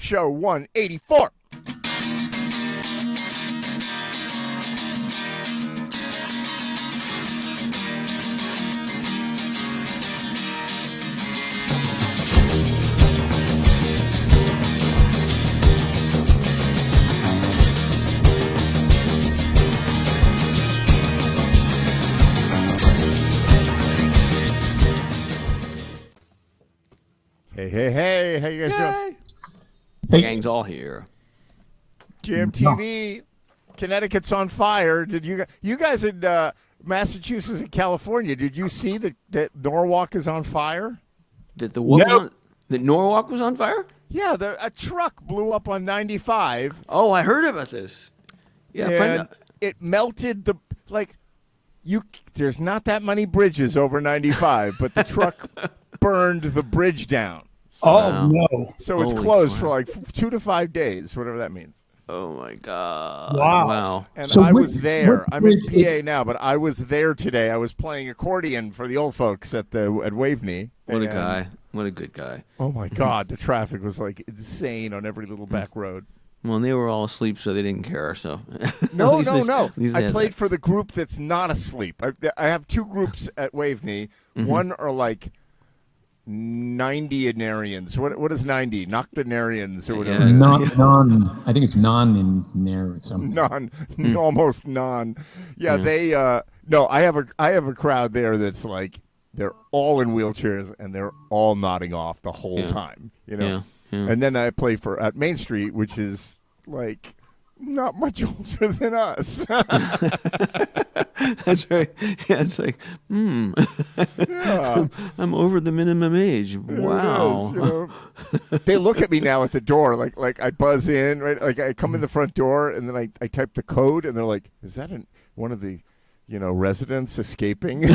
Show 184. Hey, how you guys doing? The gang's all here. GMTV, Connecticut's on fire. Did you guys in Massachusetts and California, did you see that Norwalk is on fire? That that Norwalk was on fire? Yeah, a truck blew up on 95. Oh, I heard about this. Yeah, and it melted there's not that many bridges over 95, but the truck burned the bridge down. Oh, no. So it's closed for like 2 to 5 days, whatever that means. Oh, my God. Wow. And So I was there. what I'm in bridge PA now, but I was there today. I was playing accordion for the old folks at Waveney. What a guy. What a good guy. Oh, my God. The traffic was like insane on every little back road. Well, and they were all asleep, so they didn't care. So No. At least they I had played that. for the group that's not asleep. I have two groups at Waveney. One are like 90-anarians. What is 90? Noctenarians or whatever. Non. I think it's non in there. Almost non. Yeah, they. No, I have a crowd there that's like they're all in wheelchairs and they're all nodding off the whole time. You know. Yeah. And then I play at Main Street, which is like not much older than us. That's right. Yeah, it's like, Yeah. I'm over the minimum age. Wow. It is, you know. They look at me now at the door, like I buzz in, right? Like I come in the front door and then I type the code, and they're like, "Is that one of the, residents escaping?"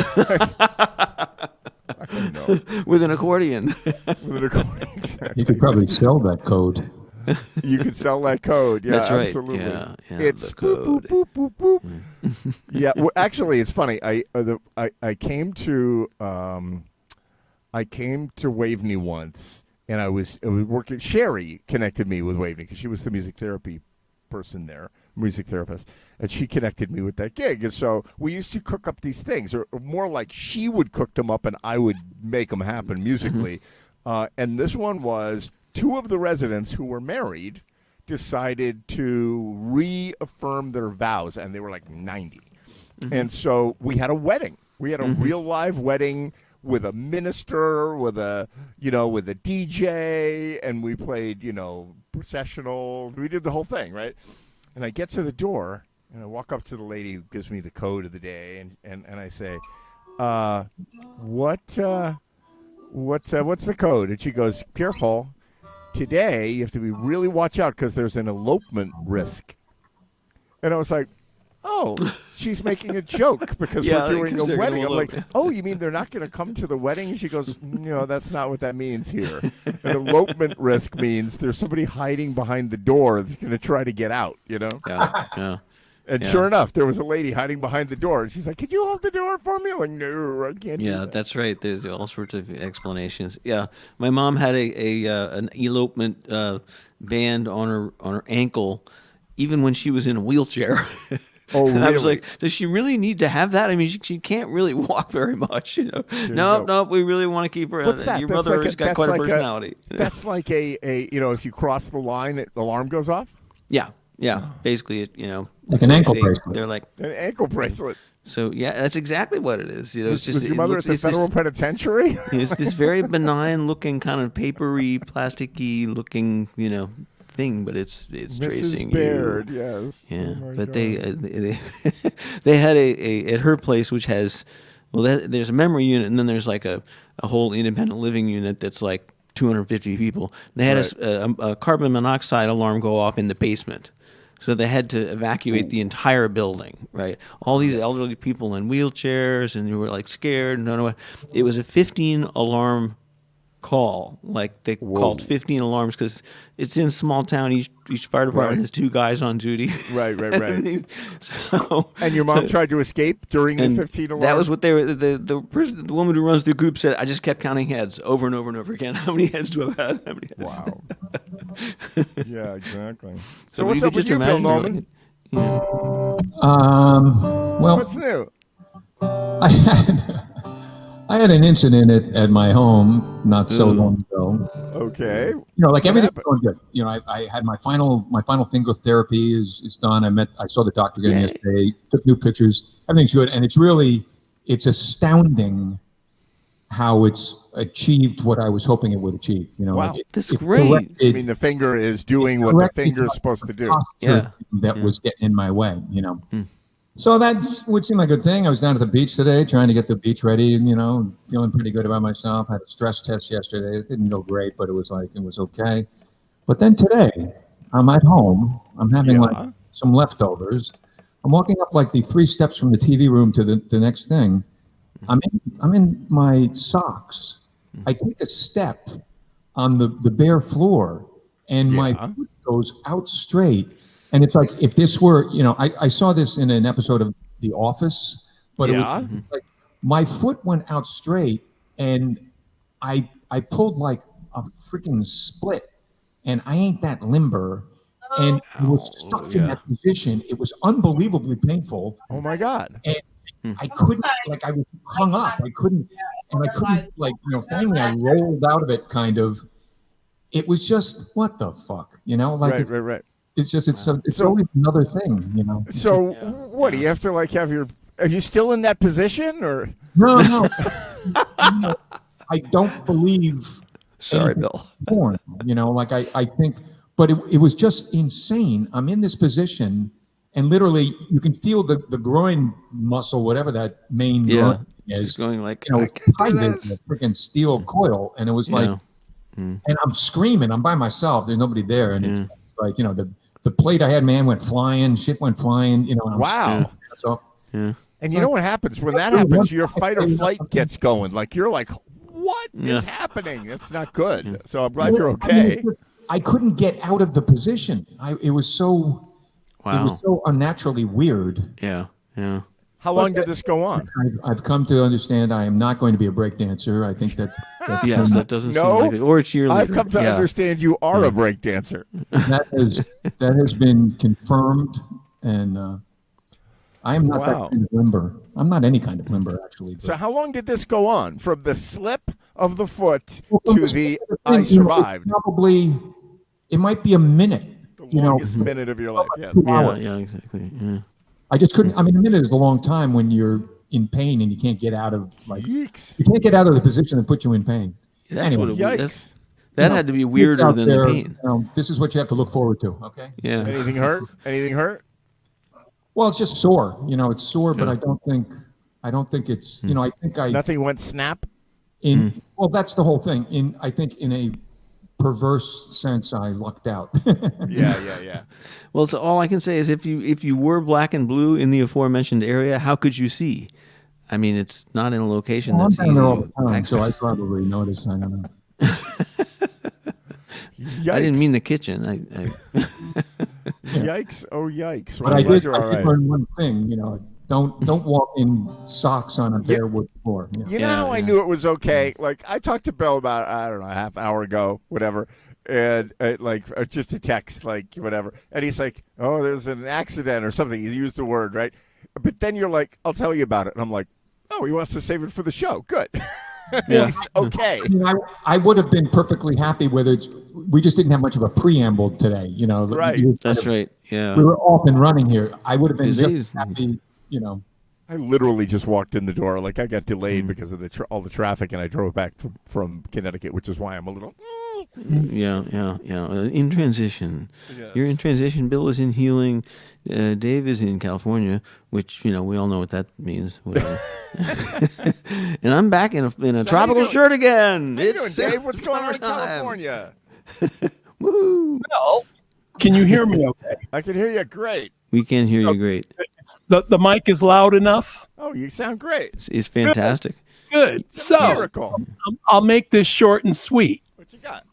I don't know. With an accordion. With an accordion. Exactly. You could probably sell that code. You could sell that code. Yeah, That's right. Absolutely. Yeah, It's the code. boop, boop, boop, boop. Yeah. Well, actually, it's funny. I came to Waveney once, and I was working. Sherry connected me with Waveney because she was the music therapy person there, music therapist, and she connected me with that gig. And so we used to cook up these things, or more like she would cook them up, and I would make them happen musically. And this one was. Two of the residents who were married decided to reaffirm their vows, and they were like 90. And so we had a wedding. We had a real live wedding with a minister, with a DJ, and we played, processional. We did the whole thing, right? And I get to the door, and I walk up to the lady who gives me the code of the day, and I say, what's the code? And she goes, careful. Today, you have to really watch out because there's an elopement risk. And I was like, oh, she's making a joke because we're doing a wedding. I'm like, oh, you mean they're not going to come to the wedding? And she goes, no, that's not what that means here. An elopement risk means there's somebody hiding behind the door that's going to try to get out, Yeah. And sure enough, there was a lady hiding behind the door. And she's like, could you hold the door for me? I'm like, no, I can't do that. That's right. There's all sorts of explanations. Yeah. My mom had an elopement band on her ankle even when she was in a wheelchair. Oh, and really? I was like, does she really need to have that? I mean, she can't really walk very much, No, we really want to keep her. What's that? Your That's brother like has got quite a personality. That's like a if you cross the line, the alarm goes off? Yeah. Basically, Like an ankle bracelet. They're like An ankle bracelet. So that's exactly what it is. It's just was your mother at the federal penitentiary? It's this very benign looking, kind of papery, plasticky looking, thing, but it's Mrs. tracing Baird, you. yes. Yeah, Oh my but God. they had a at her place which has there's a memory unit and then there's like a whole independent living unit that's like 250 people. They had a carbon monoxide alarm go off in the basement. So they had to evacuate the entire building, right? All these elderly people in wheelchairs, and they were like scared. No. It was a 15 alarm call. Like they called 15 alarms because it's in a small town. Each fire department has two guys on duty. Right. So, And your mom tried to escape during the 15 alarm? that was what they were. The woman who runs the group said, I just kept counting heads over and over and over again. How many heads do I have? How many heads? Wow. Yeah, exactly. So what's you up could with just you, Bill imagine Norman? Well, What's new? I had I had an incident at my home not so Ooh. long ago. Okay. Like What everything's happened? going good. I had my final finger therapy is done. I saw the doctor again Yay. yesterday. Took new pictures. Everything's good, and it's astounding how it's achieved what I was hoping it would achieve. Wow. That's it's great. corrected- I mean, the finger is doing what the corrected finger's my supposed to do. posture Yeah. thing that was getting in my way. So that would seem like a good thing. I was down at the beach today trying to get the beach ready and, feeling pretty good about myself. I had a stress test yesterday. It didn't go great, but it was okay. But then today, I'm at home. I'm having Yeah. some leftovers. I'm walking up like the 3 steps from the TV room to the next thing. I'm in my socks. I take a step on the bare floor and my Yeah. foot goes out straight. And it's like if this were, I saw this in an episode of The Office, but Yeah. it was like my foot went out straight and I pulled like a freaking split and I ain't that limber. And I was stuck in that position. It was unbelievably painful. Oh my God. And I couldn't, I was hung up. I couldn't, finally I rolled out of it kind of. It was just, what the fuck, Right. It's just, it's So- always another thing, So what do you have to have your? Are you still in that position or? No. I don't believe Sorry, anything Bill. porn, I think, but it was just insane. I'm in this position and literally you can feel the groin muscle, whatever that main Yeah. groin is, Just going like, it's I can't tight do as this. a freaking steel coil. And it was like, and I'm screaming, I'm by myself. There's nobody there. And it's like, the plate I had, man, went flying, shit went flying, and I'm Wow. so Yeah. And you know what happens when that happens? Your fight or flight gets going. Like you're like, what is happening? It's not good. So I'm glad you're okay. I couldn't get out of the position. It was so Wow. unnaturally weird. Yeah. How long did this go on? I've come to understand I am not going to be a break dancer. I think Yes, that doesn't No, seem like it. Or a cheerleader. I've come to understand you are a break dancer. that has been confirmed, and I am not Wow. that kind of limber. I'm not any kind of limber, actually. So how long did this go on? From the slip of the foot Well, to this the is thing, I survived. Probably, it might be a minute. The longest minute of your life. Yeah. 2 Yeah, hours. yeah, exactly. Yeah. I just couldn't. I mean, a minute is a long time when you're in pain and you can't get out of Yeeks. you can't get out of the position that puts you in pain. That's Anyway. what it, Yikes. that had to be weirder Out than there, the pain. This is what you have to look forward to. Okay. Yeah. Anything hurt? Anything hurt? Well, it's just sore. It's sore, but I don't think it's. I think Nothing went snap? Well, that's the whole thing. I think in a perverse sense, I lucked out. Yeah. Well, so all I can say is if you were black and blue in the aforementioned area, how could you see? I mean, it's not in a location Well, I'm that's down easy there all the to time, so I access. probably noticed. I don't know. Yikes. I didn't mean the kitchen. I Yikes. Oh, yikes. But Well, I I'm glad did. you're I all did right. learn one thing. Don't walk in socks on a bare wood floor. You know Yeah, how I yeah. knew it was okay? Like, I talked to Bill about, I don't know, a half hour ago, whatever, and just a text, like, whatever. And he's like, oh, there's an accident or something. He used the word, right? But then you're like, I'll tell you about it. And I'm like, oh, he wants to save it for the show. Good. Yeah. He's okay. I mean, I would have been perfectly happy with it. We just didn't have much of a preamble today. Right. We were kind That's of- right. Yeah. We were off and running here. I would have been Disease. just happy. I literally just walked in the door. Like, I got delayed because of all the traffic, and I drove back from Connecticut, which is why I'm a little. Yeah. In transition. Yes. You're in transition. Bill is in healing. Dave is in California, which we all know what that means. Whatever. And I'm back in a how you tropical doing? shirt again. How you doing, It's Dave? What's going on in summertime. California? Woo! Well, can you hear me okay? I can hear you great. We can hear you great. The mic is loud enough? Oh, you sound great. It's fantastic. Good. So Miracle. I'll make this short and sweet. What you got?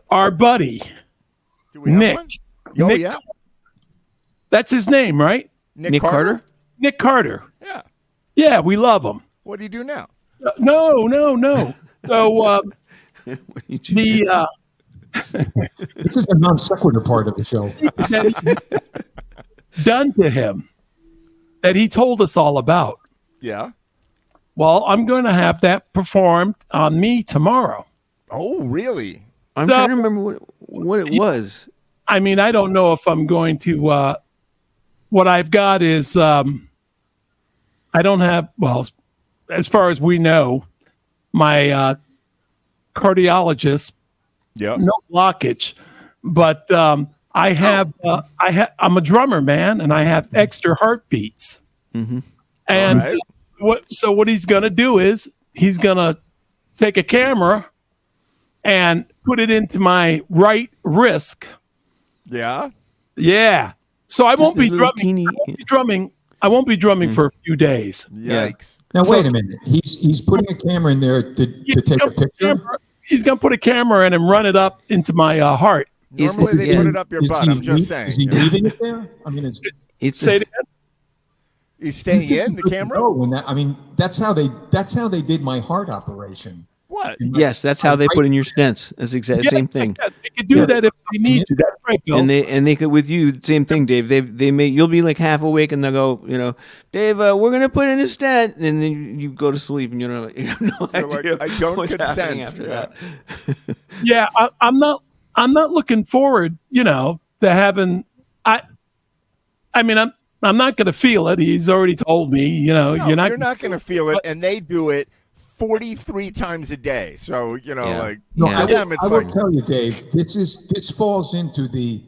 Our buddy, Do we have Nick. one? Oh, Nick- yeah. That's his name, right? Nick Carter? Nick Carter. Yeah. Yeah, we love him. What do you do now? No. So What did you the This is the non sequitur part of the show. done to him that he told us all about. Yeah. Well, I'm going to have that performed on me tomorrow. Oh, really? I'm trying to remember what it was. I mean, I don't know if I'm going to. What I've got is I don't have. Well, as far as we know, my cardiologist, Yeah. no blockage, but I have. I'm a drummer, man, and I have extra heartbeats. Mm-hmm. And All right. what he's going to do is he's going to take a camera and put it into my right wrist. Yeah. Yeah. So I won't this be little drumming. teeny- I won't be drumming for a few days. Yikes. Now wait a minute. He's putting a camera in there to take a picture. He's going to put a camera in and run it up into my heart. Is Normally this- they yeah. put it up your butt. I'm just saying. Is he leaving it there? I mean, It's Say it again. He's staying in the camera. Oh, when that, I mean, that's how they did my heart operation. What? yes, that's how they put in your stents. That's the exact same thing. They could do that if they need to. That's right, Bill. And they could with you same thing, Dave. They may you'll be like half awake and they'll go, Dave, we're gonna put in a stent, and then you go to sleep and you have no You're like, idea I don't what's happening consent. after Yeah. that. Yeah, I'm not looking forward, to having. I mean, I'm not going to feel it. He's already told me, No, you're not going to feel it, and they do it 43 times a day. So Yeah. like No, Yeah. to them, it's I will like tell you, Dave. This falls into the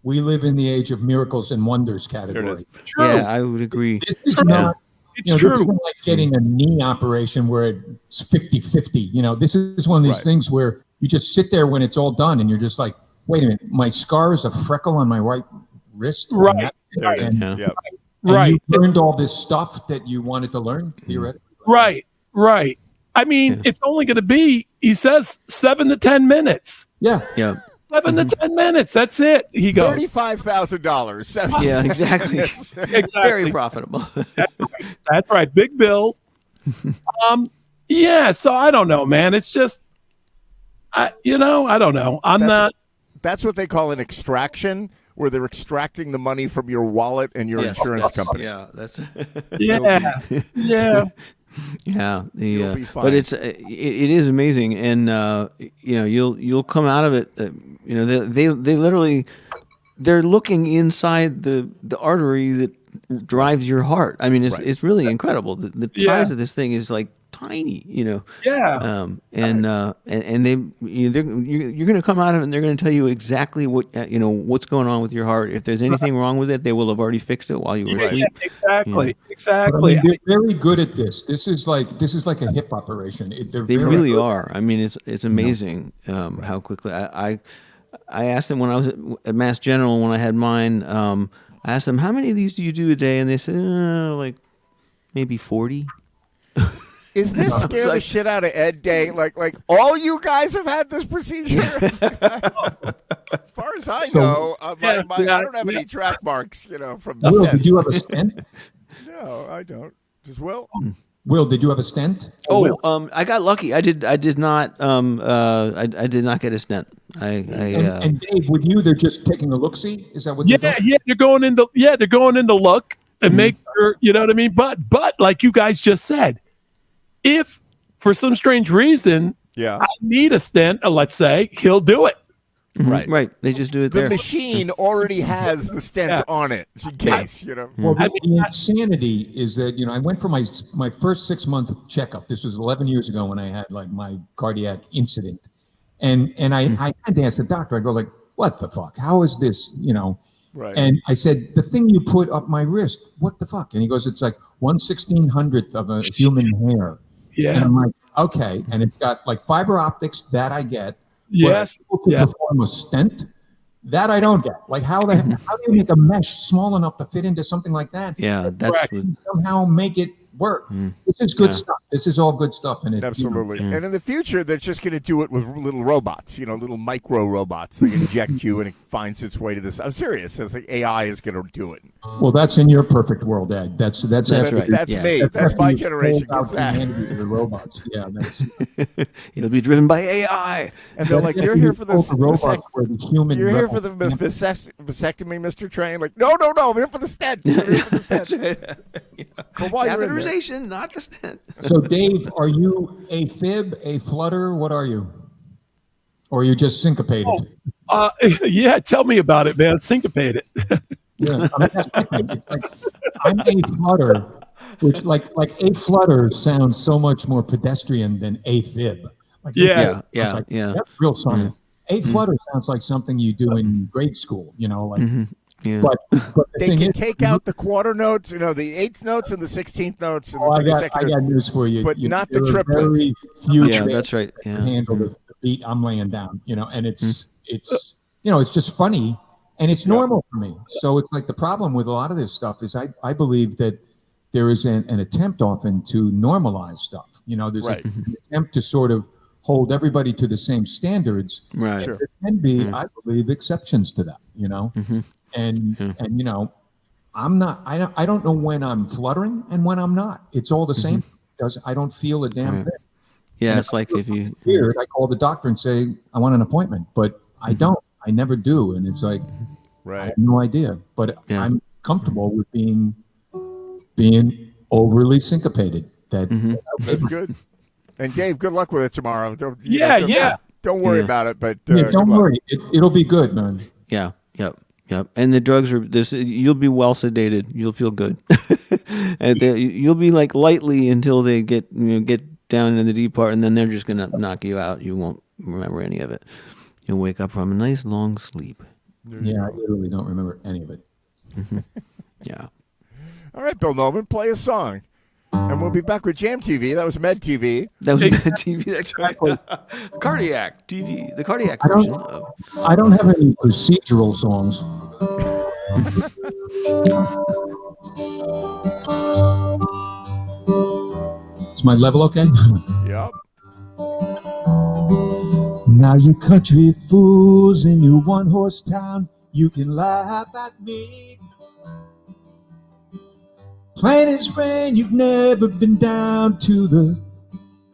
"we live in the age of miracles and wonders" category. true. Yeah, I would agree. This is True. not. It's This true. isn't like getting a knee operation where it's 50-50. This is one of these Right. things where you just sit there when it's all done and you're just like, wait a minute, my scar is a freckle on my right wrist. Right. And there it is. Yeah. Yeah. Right. You learned all this stuff that you wanted to learn, theoretically. Right. I mean, it's only going to be, he says, 7 to 10 minutes. Yeah. Yeah. 7 to 10 minutes. That's it. He goes. $35,000. Yeah, exactly. Exactly. Very profitable. That's right. Big bill. Yeah. So I don't know, man. It's just, I don't know. That's what they call an extraction, where they're extracting the money from your wallet and your Yes. insurance company. Yeah, that's Yeah. Yeah. yeah. You'll be fine. But it is amazing, and you'll come out of it. They literally they're looking inside the artery that drives your heart. I mean, it's really incredible. The size of this thing is like tiny. Yeah. And you're going to come out of it and they're going to tell you exactly what's going on with your heart. If there's anything wrong with it, they will have already fixed it while you were asleep. Exactly. But, I Exactly. mean, they're very good at this. This is like a hip operation. They're They very really good. are. I mean, it's amazing how quickly. I asked them when I was at Mass General when I had mine. I asked them, how many of these do you do a day? And they said, like maybe 40. Is this scare the shit out of Ed Day? Like all you guys have had this procedure? As far as I know, I don't have any track marks, from the Will, stent. did you have a stent? No, I don't. Does Will? Will, did you have a stent? I got lucky. I did not. I did not get a stent. And Dave, with you, they're just taking a look-see? Is that what they're doing? Yeah. They're going in the look and make sure, you know what I mean? But like you guys just said, if for some strange reason Yeah. I need a stent, let's say, he'll do it. Right. Right. They just do it The there. machine already has the stent Yeah. on it, in case, Well, the insanity is that, I went for my first 6-month checkup. This was 11 years ago when I had like my cardiac incident. And I had to ask the doctor, I go like, what the fuck? How is this, Right. And I said, the thing you put up my wrist, what the fuck? And he goes, it's like 1/1600th of a human hair. And Yeah. I'm like, okay. And it's got like fiber optics that I get. Yes. But to Yes. perform a stent, that I don't get. Like how do you make a mesh small enough to fit into something like that? Yeah, that's Correct. what, Somehow make it work. This is good Yeah. stuff. This is all good stuff. And it, Absolutely. And in the future, they're just going to do it with little robots, little micro robots. They inject you and it finds its way to this. I'm serious. It's like AI is going to do it. well, that's in your perfect world, Ed. That's That's right. That's Yeah. me. That's my generation. Out Gets that. humanity to the robots. Yeah, that's It'll be driven by AI. And they're like, "You're here for the this. robots where the human. You're here for rebel- the vasectomy, Mr. Train." Like, no, I'm here for the stent. I'm here for the stent. But while you're in there- Catheterization, not the stent. So, Dave, are you a fib, a flutter? What are you? Or are you just syncopated? Yeah, tell me about it, man. Syncopated. Yeah, I mean, that's my thing. It's like, I'm a flutter, which like a flutter sounds so much more pedestrian than a fib. Like, Yeah. Yeah, like, yeah. That's real science. A flutter sounds like something you do in grade school, like. Yeah. But the They thing can is, take out the quarter notes, the eighth notes and the 16th notes. And oh, I the got second news for you. but not the there are triplets. very few Yeah, bands that's right. that Yeah. can handle the beat I'm laying down, and it's it's just funny and it's normal for me. So it's like the problem with a lot of this stuff is I believe that there is an attempt often to normalize stuff. There's Right. an attempt to sort of hold everybody to the same standards. Right. And there can be, I believe, exceptions to that. And I'm not. I don't know when I'm fluttering and when I'm not. It's all the same. I don't feel a damn thing. Yeah, And it's like if you. Weird. I call the doctor and say I want an appointment, but I don't. I never do, and it's like I Right. have no idea. But Yeah. I'm comfortable with being overly syncopated. That's good. And Dave, good luck with it tomorrow. Don't worry Yeah. about it. But Yeah, good don't luck. worry. It'll be good, man. Yeah. Yep. And the drugs are this. You'll be well sedated. You'll feel good, and you'll be like lightly until they get down in the deep part, and then they're just gonna knock you out. You won't remember any of it. You'll wake up from a nice long sleep. Yeah, I literally don't remember any of it. Yeah. All right, Bill Nolan, play a song. And we'll be back with Jam TV. That was Med TV. That was Med TV. That's right. Cardiac TV. The cardiac I don't- version of. I don't have any procedural songs. Is my level okay? Yep. Now you country fools in your one-horse town, you can laugh at me. Plain as rain, you've never been down to the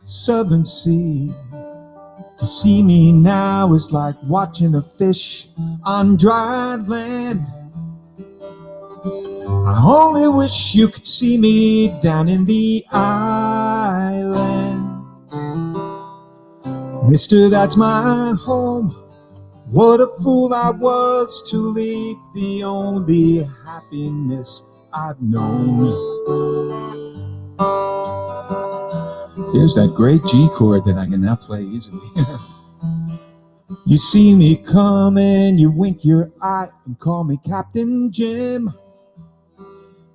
southern sea. To see me now is like watching a fish on dry land. I only wish you could see me down in the island. Mister, that's my home. What a fool I was to leave the only happiness I've known. Here's that great G chord that I can now play easily. You see me coming, you wink your eye and call me Captain Jim.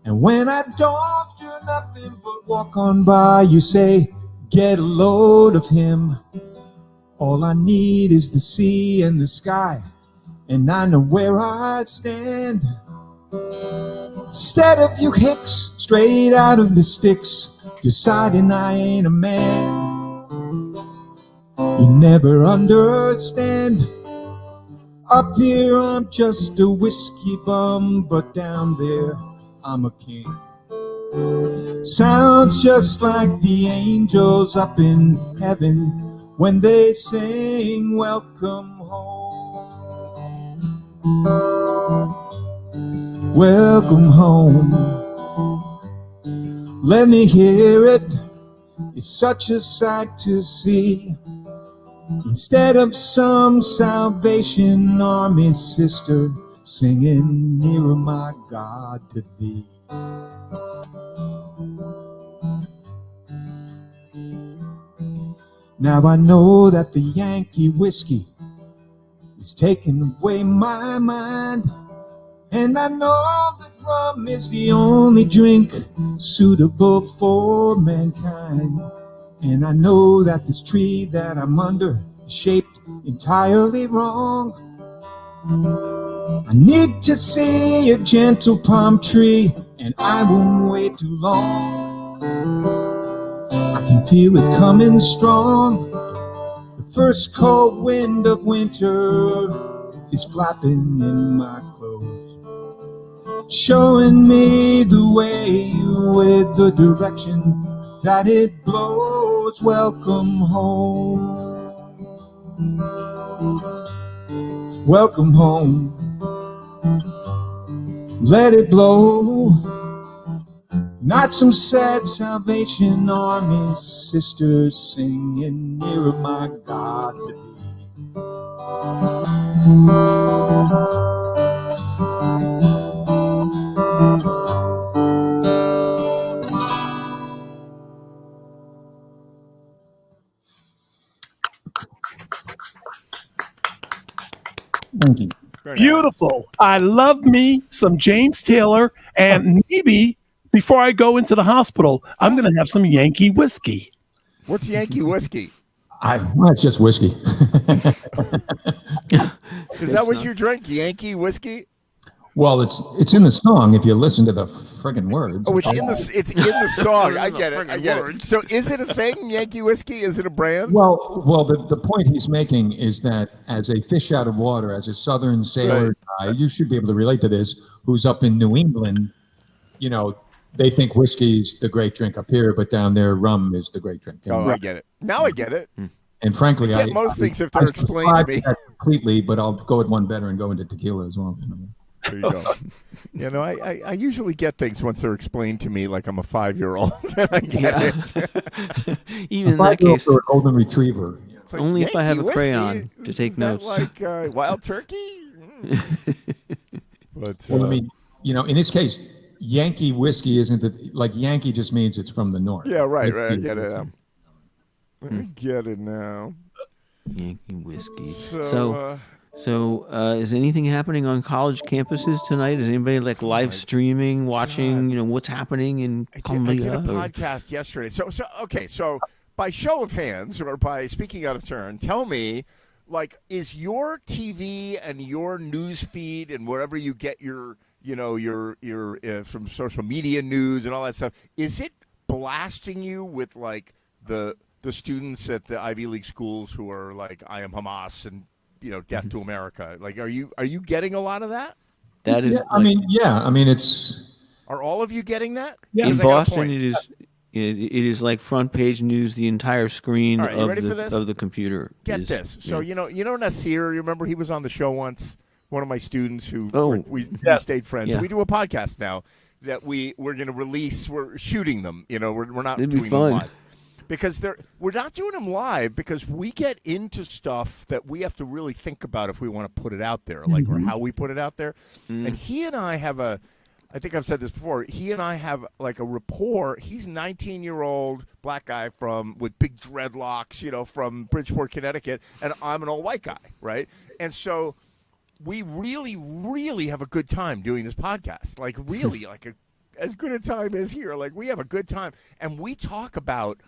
And when I don't do nothing but walk on by, you say, get a load of him. All I need is the sea and the sky, and I know where I stand. Instead of you hicks, straight out of the sticks, deciding I ain't a man. You never understand. Up here I'm just a whiskey bum, but down there I'm a king. Sounds just like the angels up in heaven when they sing welcome home. Welcome home. Let me hear it. It's such a sight to see. Instead of some Salvation Army sister singing, nearer my God to thee. Now I know that the Yankee whiskey is taking away my mind, and I know that rum is the only drink suitable for mankind. And I know that this tree that I'm under is shaped entirely wrong. I need to see a gentle palm tree, and I won't wait too long. I can feel it coming strong. The first cold wind of winter is flapping in my clothes, showing me the way with the direction that it blows. Welcome home. Welcome home. Let it blow. Not some sad Salvation Army sisters singing nearer my God to thee. Thank you. Very nice. Beautiful. I love me some James Taylor, and maybe before I go into the hospital, I'm going to have some Yankee whiskey. What's Yankee whiskey? Well, it's just whiskey. Is that what you drink? Yankee whiskey? Well, it's in the song if you listen to the friggin' words. Oh, it's in the song. I get it. So is it a thing, Yankee whiskey? Is it a brand? Well, the point he's making is that as a fish out of water, as a Southern sailor guy, you should be able to relate to this, who's up in New England, you know, they think whiskey's the great drink up here, but down there rum is the great drink. Oh, I get it. Now I get it. And frankly, I get most things if they're explained to me. Completely, but I'll go with one better and go into tequila as well. There you go. You know, I usually get things once they're explained to me like I'm a 5-year-old. I get it. Even in that case, or an golden retriever. It's like, only if I have a Yankee crayon whiskey? to take Is that notes. like wild turkey? But Well, I mean, you know, in this case, Yankee whiskey isn't like Yankee just means it's from the north. yeah, right. I get it now. I get it now. Yankee whiskey. So, So, is anything happening on college campuses tonight? Is anybody like live streaming, watching, you know, what's happening in I Columbia? did a or- podcast yesterday. So by show of hands or by speaking out of turn, tell me, like, is your TV and your news feed and wherever you get your, you know, your from social media news and all that stuff, is it blasting you with like the students at the Ivy League schools who are like, I am Hamas and, you know, death to America? Like, are you getting a lot of that? That is, I mean, it's. Are all of you getting that? Yeah. in Because I got a Boston. point. It is like front page news. The entire screen All right, you ready for of this? the computer. Get is- this. So yeah. you know Nasir. You remember he was on the show once. One of my students who Oh. we Yes. stayed friends. Yeah. We do a podcast now that we're going to release. We're shooting them. You know, we're not It'd be doing fun. them live because we're not doing them live because we get into stuff that we have to really think about if we want to put it out there, like or how we put it out there. And he and I have I think I've said this before. He and I have like a rapport. He's a 19-year-old black guy with big dreadlocks, you know, from Bridgeport, Connecticut, and I'm an old white guy, right? And so we really, really have a good time doing this podcast. Like really, like as good a time as here. Like we have a good time, and we talk about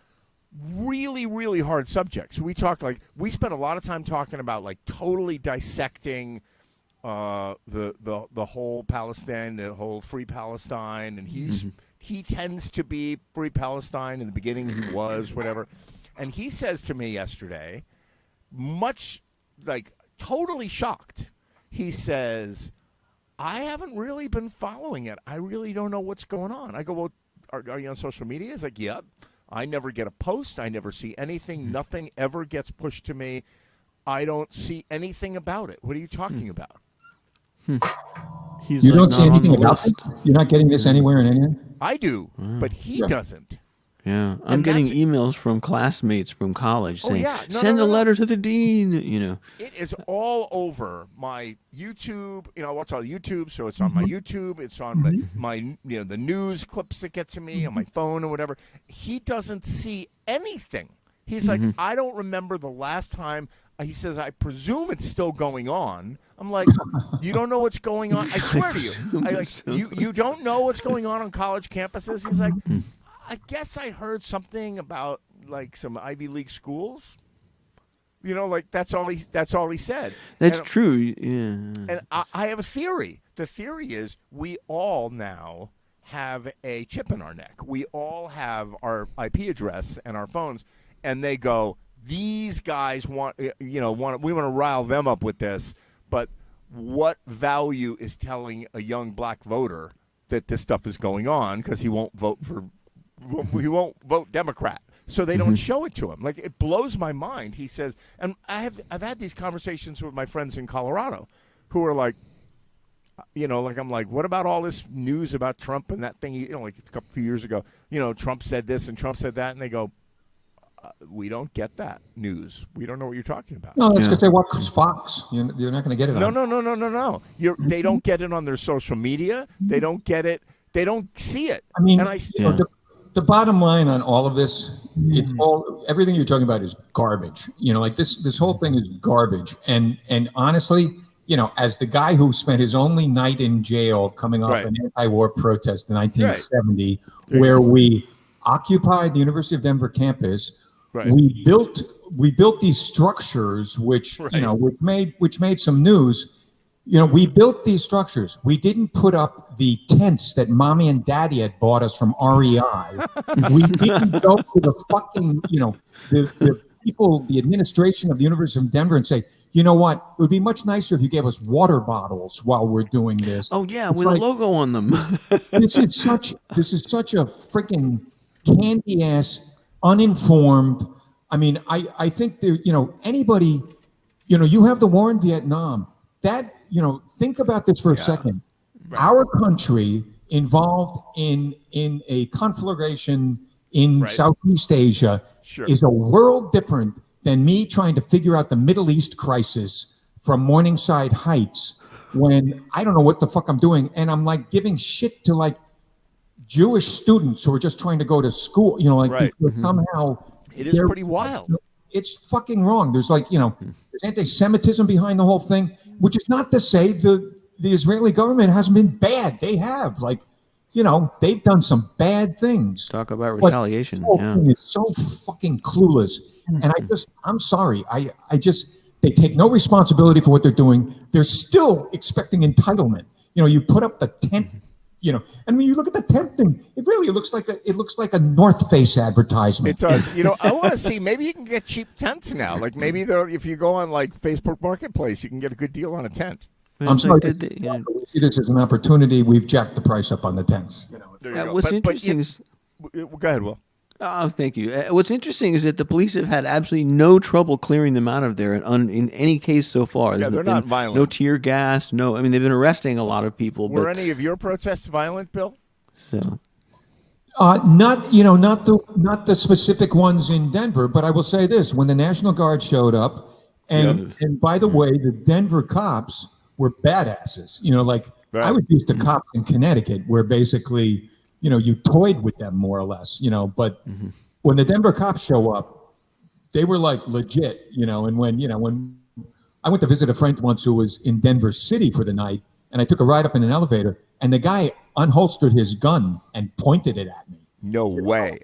really, really hard subjects. We spend a lot of time talking about like totally dissecting the whole Palestine, the whole Free Palestine, and he tends to be Free Palestine. In the beginning, he was whatever, and he says to me yesterday, much like totally shocked. He says, "I haven't really been following it. I really don't know what's going on." I go, "Well, are you on social media?" He's like, "Yep." I never get a post. I never see anything. Nothing ever gets pushed to me. I don't see anything about it. What are you talking about? He's You like don't see not on anything the about list. this? You're not getting this anywhere in any? I do, but he doesn't. Yeah, I'm And getting that's- emails from classmates from college Oh, saying, yeah. No, "Send no, a no. letter to the dean." You know, It is all over my YouTube. You know, I watch all YouTube, so it's on my YouTube. It's on my you know, the news clips that get to me on my phone or whatever. He doesn't see anything. He's like, I don't remember the last time. He says, I presume it's still going on. I'm like, you don't know what's going on? I swear to you. You don't know what's going on college campuses? He's like, I guess I heard something about like some Ivy League schools. You know, like that's all he said. that's And- true. Yeah, And I have a theory. The theory is we all now have a chip in our neck. We all have our IP address and our phones, and they go, these guys want we want to rile them up with this, but what value is telling a young black voter that this stuff is going on because he won't vote Democrat? So they don't show it to him. Like, it blows my mind. He says, and I've had these conversations with my friends in Colorado who are like, I'm like, what about all this news about Trump and that thing? Like a few years ago, Trump said this and Trump said that, and they go, we don't get that news. We don't know what you're talking about. No, that's because they watch Fox. You're not going to get it. No. They don't get it on their social media. They don't get it. They don't see it. I mean, the bottom line on all of this, it's everything you're talking about is garbage. Like this whole thing is garbage. And honestly, as the guy who spent his only night in jail coming off an anti-war protest in 1970, where we occupied the University of Denver campus, we built these structures which which made some news. We built these structures. We didn't put up the tents that mommy and daddy had bought us from REI. We didn't go to the fucking, the people, the administration of the University of Denver and say, you know what, it would be much nicer if you gave us water bottles while we're doing this. Oh, yeah, with a logo on them. This is such a freaking candy-ass, uninformed. I mean, I think there, anybody, you have the war in Vietnam. That, think about this for a second. Right. Our country involved in a conflagration in Southeast Asia is a world different than me trying to figure out the Middle East crisis from Morningside Heights when I don't know what the fuck I'm doing. And I'm like giving shit to like Jewish students who are just trying to go to school, because somehow it is pretty wild. It's fucking wrong. There's there's anti-Semitism behind the whole thing, which is not to say the Israeli government hasn't been bad. They have, they've done some bad things. Talk about retaliation. But the whole thing is so fucking clueless. And I'm sorry. They take no responsibility for what they're doing. They're still expecting entitlement. You put up the tent. And when you look at the tent thing, it looks like a North Face advertisement. It does. I want to see, maybe you can get cheap tents now. Like maybe if you go on like Facebook Marketplace, you can get a good deal on a tent. I'm sorry. We see this as an opportunity. We've jacked the price up on the tents. What's interesting is, go ahead, Will. Oh, thank you. What's interesting is that the police have had absolutely no trouble clearing them out of there in any case so far. Yeah, they're not violent. No tear gas. No, I mean, they've been arresting a lot of people. Were any of your protests violent, Bill? So, not the specific ones in Denver, but I will say this: when the National Guard showed up, and by the way, the Denver cops were badasses. I was used to cops in Connecticut, where basically, you toyed with them more or less, but when the Denver cops show up, they were like legit, and when I went to visit a friend once who was in Denver City for the night, and I took a ride up in an elevator, and the guy unholstered his gun and pointed it at me. No way.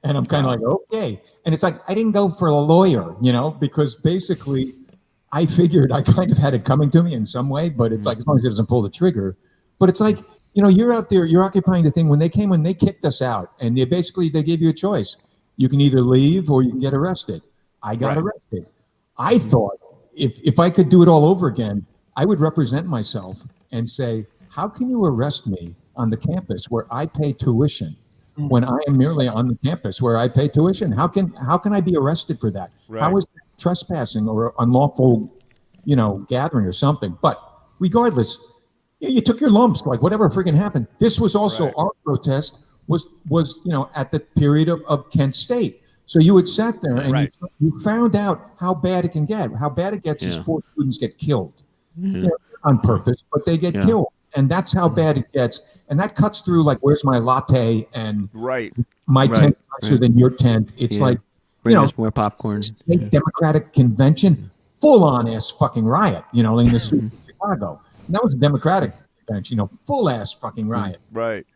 And I'm kind of like, okay. And it's like, I didn't go for a lawyer, because basically I figured I kind of had it coming to me in some way, but it's like, as long as it doesn't pull the trigger. But it's like, you're out there, you're occupying the thing. When they kicked us out, and they gave you a choice. You can either leave or you can get arrested. I got arrested. I thought if I could do it all over again, I would represent myself and say, how can you arrest me on the campus where I pay tuition when I am merely on the campus where I pay tuition? How can I be arrested for that? Right. How is that trespassing or unlawful, gathering or something? But regardless, you took your lumps, like whatever freaking happened. This was also our protest was at the period of Kent State. So you had sat there and you found out how bad it can get. How bad it gets is 4 students get killed on purpose, but they get killed. And that's how bad it gets. And that cuts through like, where's my latte? And my tent is nicer than your tent. It's like, bring us more popcorn. State Democratic convention, full on ass fucking riot, in the streets of Chicago. And that was a Democratic convention, full ass fucking riot. Right.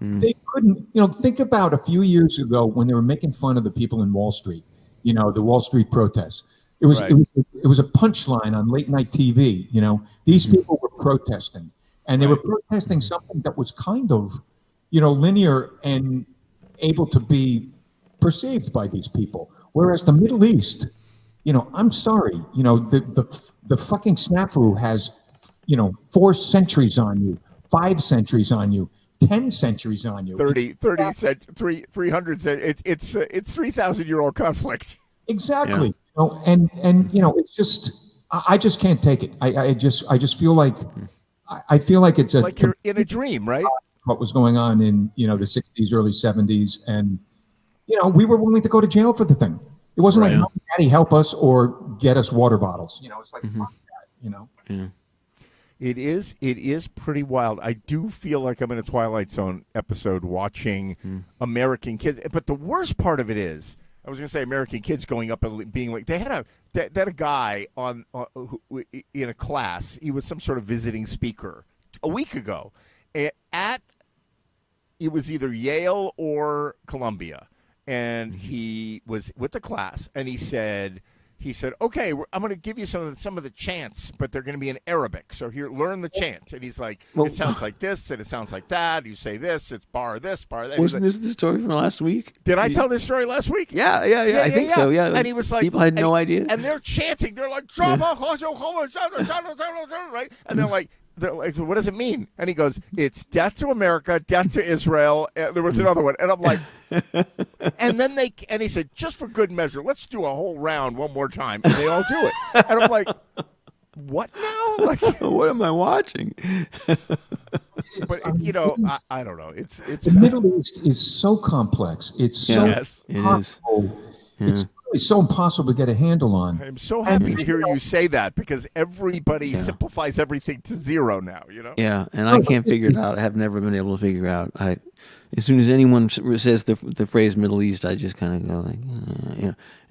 They couldn't, think about a few years ago when they were making fun of the people in Wall Street, the Wall Street protests. It was a punchline on late night TV. These people were protesting, and they were protesting something that was kind of, linear and able to be perceived by these people. Whereas the Middle East, I'm sorry, the fucking snafu has, 4 centuries on you, 5 centuries on you, 10 centuries on you. 300 it's 3,000-year-old conflict. Exactly. And it's just, I just can't take it. I just feel like, I feel like it's like you're in a dream, right? What was going on in, the 60s, early 70s. And, we were willing to go to jail for the thing. It wasn't like, Mom and Daddy, help us or get us water bottles. It's like, fuck that, Yeah. It is pretty wild. I do feel like I'm in a Twilight Zone episode watching American Kids. But the worst part of it is, I was going to say American Kids going up and being like, they had a guy on in a class. He was some sort of visiting speaker a week ago it was either Yale or Columbia. And he was with the class, and he said, okay, I'm going to give you some of the chants, but they're going to be in Arabic. So here, learn the chant. And he's like, it sounds like this, and it sounds like that. You say this, it's bar this, bar that. Wasn't this the story from last week? Did I tell this story last week? Yeah. I think so. Yeah. And he was like, people had no idea. And they're chanting. They're like, right? And they're like, what does it mean? And he goes, it's death to America, death to Israel. There was another one. And I'm like, and he said, just for good measure, let's do a whole round one more time. And they all do it. And I'm like, what now? Like, what am I watching? But, I don't know. It's the Middle East is so complex. It's so impossible. It's really so impossible to get a handle on. I'm so happy to hear you say that because everybody simplifies everything to zero now, Yeah, and I can't figure it out. I have never been able to figure it out. As soon as anyone says the phrase Middle East, I just kind of go like,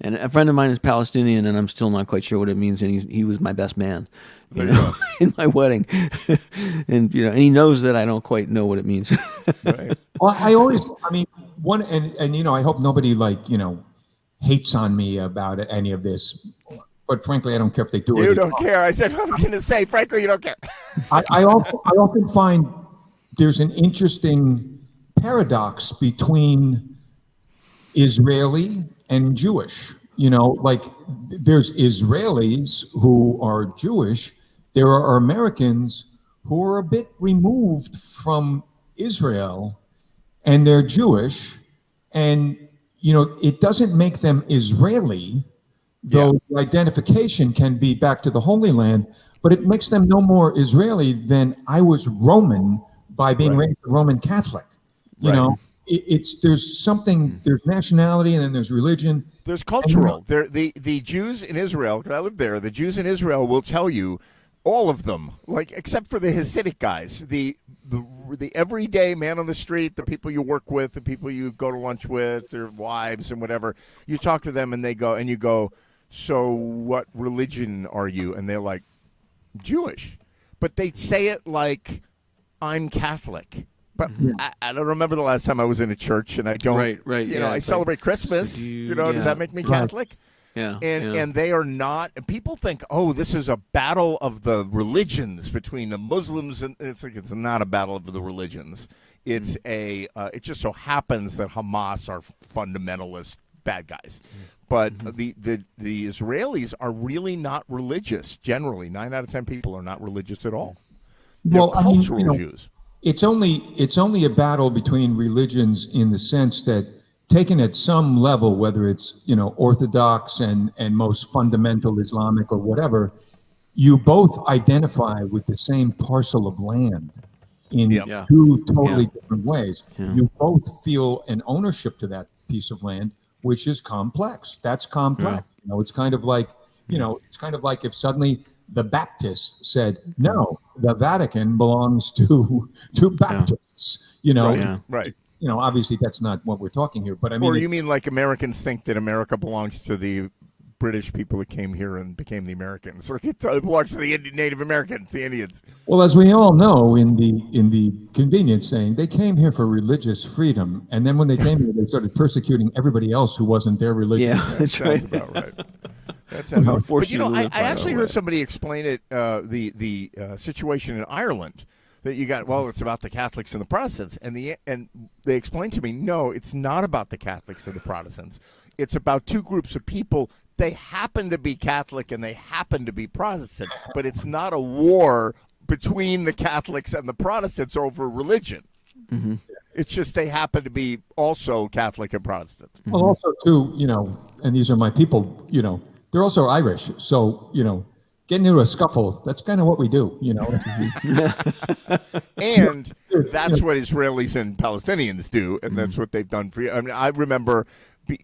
And a friend of mine is Palestinian, and I'm still not quite sure what it means. And he was my best man, in my wedding, and he knows that I don't quite know what it means. Right. Well, I hope nobody hates on me about any of this. But frankly, I don't care if they do it. You don't care. I said, I was going to say, frankly, you don't care. I often find there's an interesting paradox between Israeli and Jewish. There's Israelis who are Jewish. There are Americans who are a bit removed from Israel, and they're Jewish. And, it doesn't make them Israeli, though the identification can be back to the Holy Land, but it makes them no more Israeli than I was Roman by being raised a Roman Catholic. There's nationality, and then there's religion. There's cultural. The Jews in Israel, because I lived there, the Jews in Israel will tell you, all of them, except for the Hasidic guys, the everyday man on the street, the people you work with, the people you go to lunch with, their wives and whatever, you talk to them and you go, so what religion are you? And they're like, Jewish. But they say it like, I'm Catholic. But I don't remember the last time I was in a church, and I don't. Right. I celebrate Christmas. Does that make me Catholic? Yeah. And they are not. And people think, oh, this is a battle of the religions between the Muslims, and it's not a battle of the religions. It's it just so happens that Hamas are fundamentalist bad guys. But the Israelis are really not religious. Generally, 9 out of 10 people are not religious at all. They're cultural Jews. It's only a battle between religions in the sense that, taken at some level, whether it's Orthodox and most fundamental Islamic or whatever, you both identify with the same parcel of land in two totally different ways. Yeah. You both feel an ownership to that piece of land, which is complex. That's complex. Yeah. It's kind of like if suddenly the Baptists said, no, the Vatican belongs to Baptists. Right. Obviously that's not what we're talking here, but I mean. Or you mean like Americans think that America belongs to the British people that came here and became the Americans? Like it belongs to the Native Americans, the Indians. Well, as we all know, in the convenience saying, they came here for religious freedom, and then when they came here, they started persecuting everybody else who wasn't their religion. Yeah, that's right. About right. That's but I actually heard somebody explain it. The situation in Ireland. that you got. Well, it's about the Catholics and the Protestants, and they explained to me, no, it's not about the Catholics and the Protestants. It's about two groups of people. They happen to be Catholic and they happen to be Protestant, but it's not a war between the Catholics and the Protestants over religion. Mm-hmm. It's just they happen to be also Catholic and Protestant. Well, also too, and these are my people, they're also Irish. So, getting into a scuffle, that's kind of what we do, And that's what Israelis and Palestinians do, and that's what they've done for you. I mean, I remember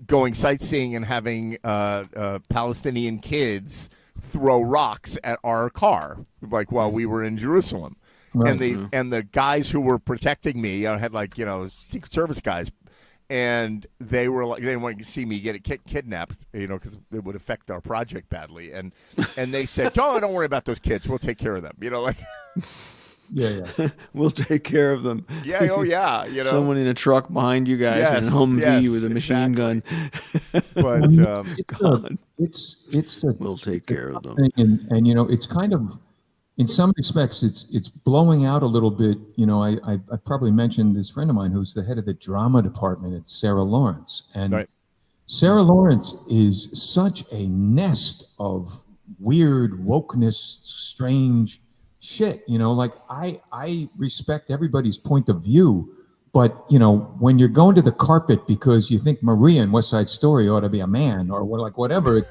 going sightseeing and having Palestinian kids throw rocks at our car, like while we were in Jerusalem. Right. And the guys who were protecting me, I had Secret Service guys, and they were like, they didn't want to see me get kidnapped, because it would affect our project badly. And they said, don't worry about those kids, we'll take care of them. Yeah. We'll take care of them. Yeah, oh yeah, Someone in a truck behind you guys Yes, and a Humvee with a machine exactly. gun. But It's We'll take care of them. and it's kind of, in some respects, it's blowing out a little bit. I've probably mentioned this friend of mine who's the head of the drama department at Sarah Lawrence, and Right. Sarah Lawrence is such a nest of weird wokeness, strange shit. I respect everybody's point of view, but when you're going to the carpet because you think Maria in West Side Story ought to be a man or whatever,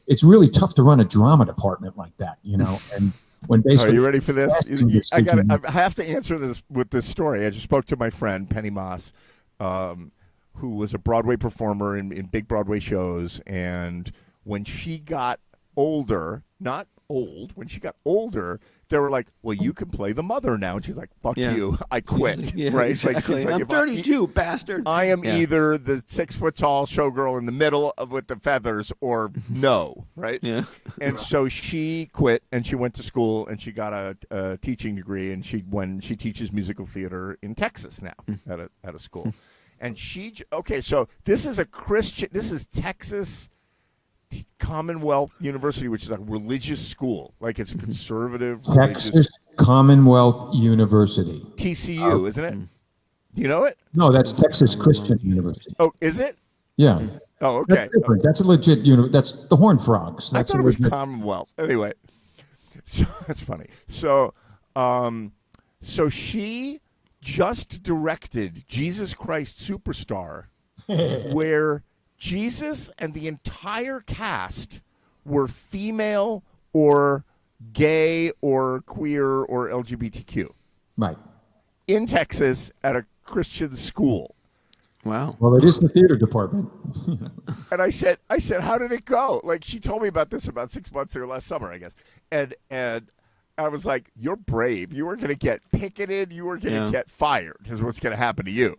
it's really tough to run a drama department like that. And when basically, are you ready for this? decision- I have to answer this with this story. I just spoke to my friend Penny Moss, who was a Broadway performer in big Broadway shows, and when she got older, not old, when she got older, they were like, "Well, you can play the mother now," and she's like, "Fuck Yeah. you, I quit." Yeah, right? exactly. She's like, I'm "If 32, bastard. I am Yeah. either the 6 foot tall showgirl in the middle with the feathers, or no, right?" Yeah. And so she quit, and she went to school, and she got a teaching degree, and she teaches musical theater in Texas now at a school. And so this is a Christian. This is Texas Commonwealth University, which is a religious school, like it's a conservative Texas religious Commonwealth University. TCU, isn't it? Do you know it? No, that's Texas Christian University. Oh, is it? Yeah. Oh, okay. That's different. That's a legit that's the Horned Frogs. I That's thought a it was legit- Commonwealth. Anyway, so that's funny. So, so she just directed Jesus Christ Superstar, where Jesus and the entire cast were female or gay or queer or LGBTQ Right. in Texas at a Christian school. Wow. Well, it is the theater department. And I said, how did it go? Like, she told me about this about 6 months ago, last summer, I guess. And I was like, you're brave. You were going to get picketed. You were going to get fired is what's going to happen to you,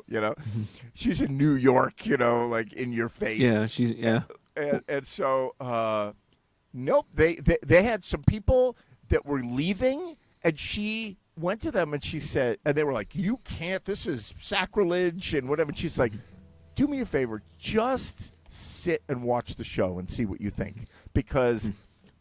She's in New York, like in your face. Yeah, And so, nope, they had some people that were leaving, and she went to them and she said, and they were like, you can't, this is sacrilege and whatever. And she's like, do me a favor, just sit and watch the show and see what you think. Because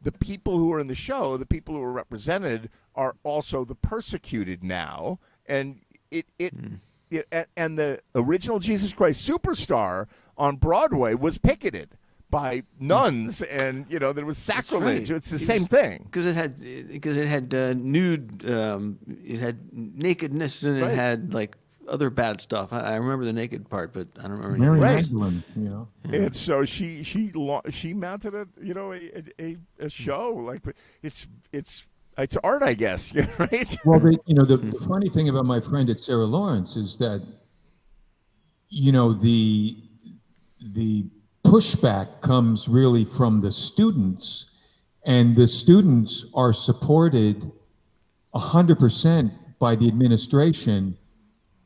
the people who are in the show, the people who are represented, are also the persecuted now. And and the original Jesus Christ Superstar on Broadway was picketed by nuns, and there was sacrilege. right. It's the same thing. Because it had nude, it had nakedness, and Right. it had like other bad stuff. I remember the naked part, but I don't remember Mary anything else. Magdalene, And so she mounted a show, like it's art, I guess, right? Well, the funny thing about my friend at Sarah Lawrence is that, the pushback comes really from the students, and the students are supported 100% by the administration.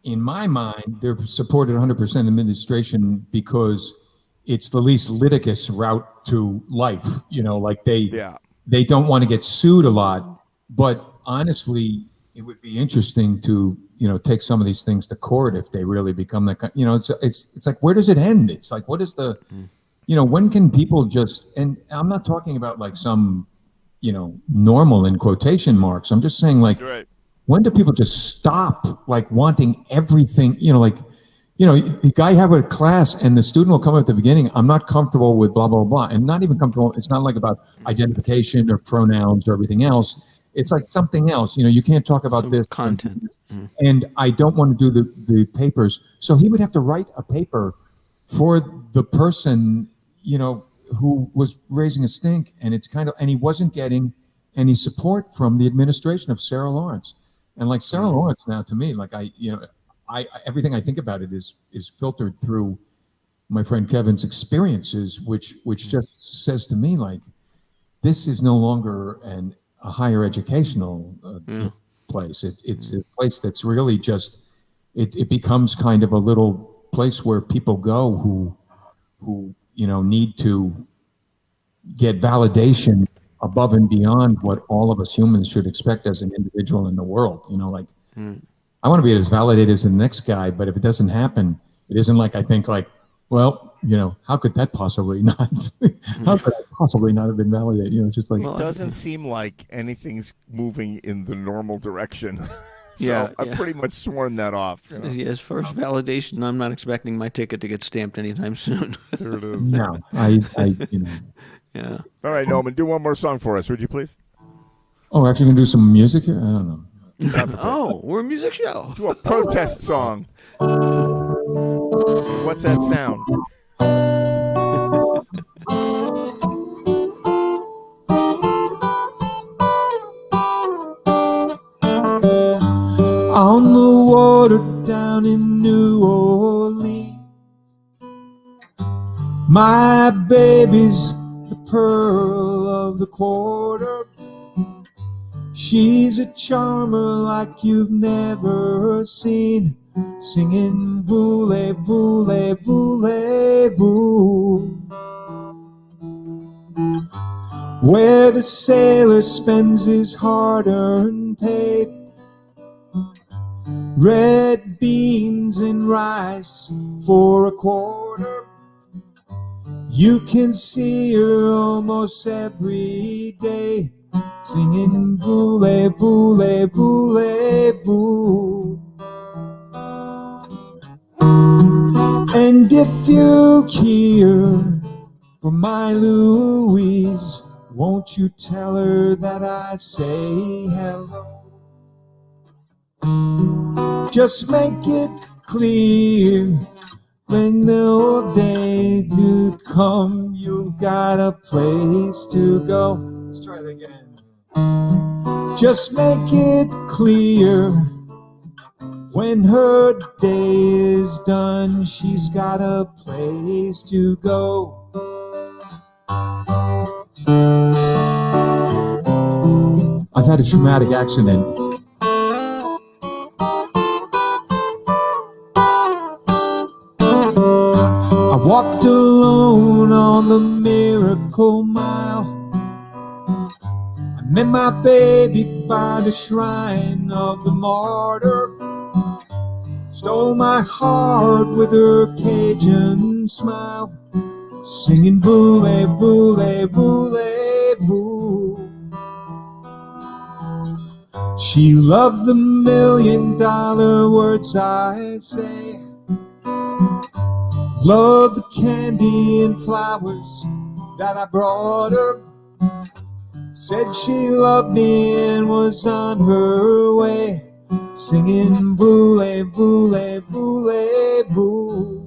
In my mind, they're supported 100% administration because it's the least litigious route to life. Like they don't want to get sued a lot, but honestly, it would be interesting to take some of these things to court if they really become that. It's like, where does it end? It's like, what is the, when can people just? And I'm not talking about like some, normal in quotation marks. I'm just saying, like, Right. when do people just stop like wanting everything? The guy have a class and the student will come up at the beginning. I'm not comfortable with blah, blah, blah. And not even comfortable. It's not like about identification or pronouns or everything else. It's like something else. You can't talk about Some this content. and I don't want to do the papers. So he would have to write a paper for the person, who was raising a stink. And it's and he wasn't getting any support from the administration of Sarah Lawrence. And like Sarah Lawrence now, to me, like I everything I think about it is filtered through my friend Kevin's experiences, which just says to me, like, this is no longer a higher educational place. It's a place that's really just it becomes kind of a little place where people go who need to get validation above and beyond what all of us humans should expect as an individual in the world. I want to be as validated as the next guy, but if it doesn't happen, it isn't like I think like, well, how could that possibly not? How could I possibly not have been validated? Just like it doesn't seem like anything's moving in the normal direction. So Yeah, I've pretty much sworn that off. Yeah, as far as validation, I'm not expecting my ticket to get stamped anytime soon. There it is. no, Yeah. All right, Noman, do one more song for us, would you please? Oh, actually, gonna do some music here. I don't know. Oh, we're a music show. Do a protest song. What's that sound? On the water down in New Orleans, my baby's the pearl of the quarter. She's a charmer like you've never seen, singing voulez-vous, voulez-vous. Where the sailor spends his hard-earned pay, red beans and rice for a quarter. You can see her almost every day, singing voulez-vous, voulez-vous. And if you hear from my Louise, won't you tell her that I say hello? Just make it clear, when the old days do come, you've got a place to go. Let's try that again. Just make it clear, when her day is done, she's got a place to go. I've had a traumatic accident. I walked alone on the Miracle Mile. I met my baby by the shrine of the martyr. Stole my heart with her Cajun smile, singing voulez-vous, voulez-vous. She loved the $1,000,000 words I say, loved the candy and flowers that I brought her. Said she loved me and was on her way, singing voulez-vous, voulez-vous.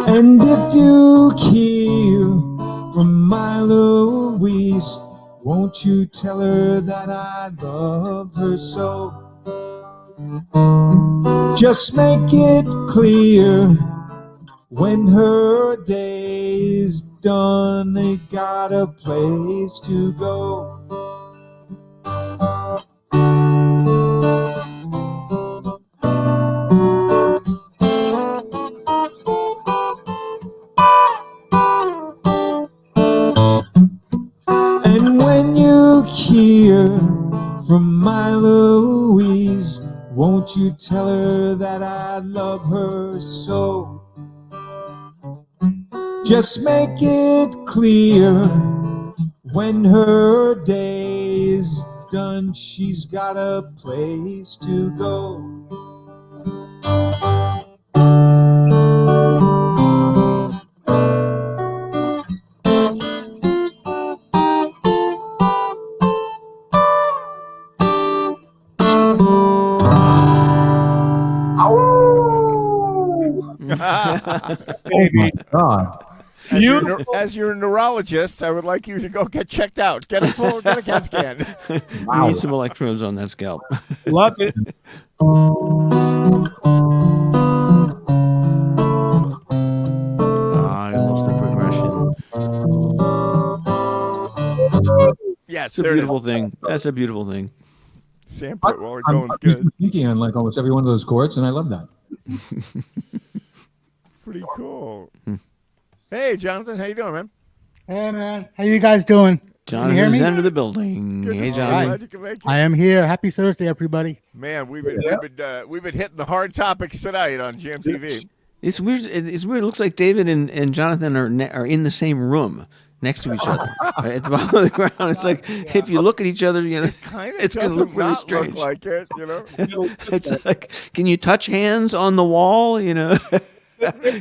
And if you hear from my Louise, won't you tell her that I love her so? Just make it clear, when her day's done, they got a place to go. And when you hear from my Louise, won't you tell her that I love her so? Just make it clear, When her day's done, she's got a place to go. Baby. God. As your neurologist, I would like you to go get checked out. Get a CAT scan. You need some electrodes on that scalp. Love it. I lost the progression. Yes, It's a there it is. beautiful thing. That's a beautiful thing. Sample it while we're I'm going good. pinky on like almost every one of those chords, and I love that. Pretty cool. Hey, Jonathan, how you doing, man? Hey man, how you guys doing? Can you hear Jonathan's me? end of the building. Good to Hey, see you. Jonathan. Glad you can make it. I am here. Happy Thursday, everybody. Man, we've been hitting the hard topics tonight on GMTV. It's weird. It's weird. It looks like David and Jonathan are in the same room next to each other right at the bottom of the ground. It's like if you look at each other, you know, Kind of it's going to look really not strange. look like it, you know. It's like, can you touch hands on the wall? You know,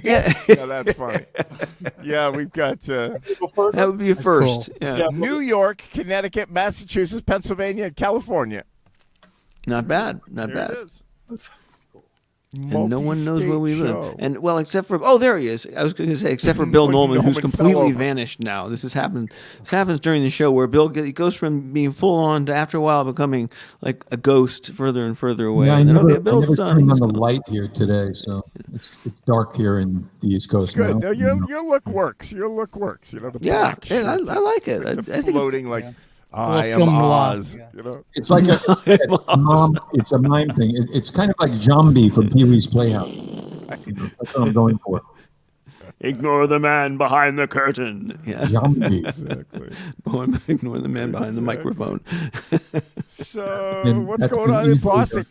yeah, Yeah, that's funny. Yeah, we've got that would be a first. cool. Yeah. New York, Connecticut, Massachusetts, Pennsylvania, and California. Not bad. Not There bad. it is. And no one knows where we Multi-state live. show. And well, except for there he is. I was going to say except for Bill Nolman, who's Nolman fell completely over. vanished now. This has happened. This happens during the show where he goes from being full on to after a while becoming like a ghost further and further away. Yeah, I And then, never, okay, I Bill's never done. turned on He's the gone. light here today, so it's dark here in the East Coast Good. now. No, your look works. Your look works. You know the Yeah, black yeah, I shirt, like it. the I think floating like I am film noir, Oz. yeah. You know. It's like it's a mime thing. It's kind of like Zombie from Pee Wee's Playhouse. That's what I'm going for. ignore the man behind the curtain. Yeah, Zombie. Exactly. ignore the man behind the microphone. So And what's that's going been on in easy. Boston?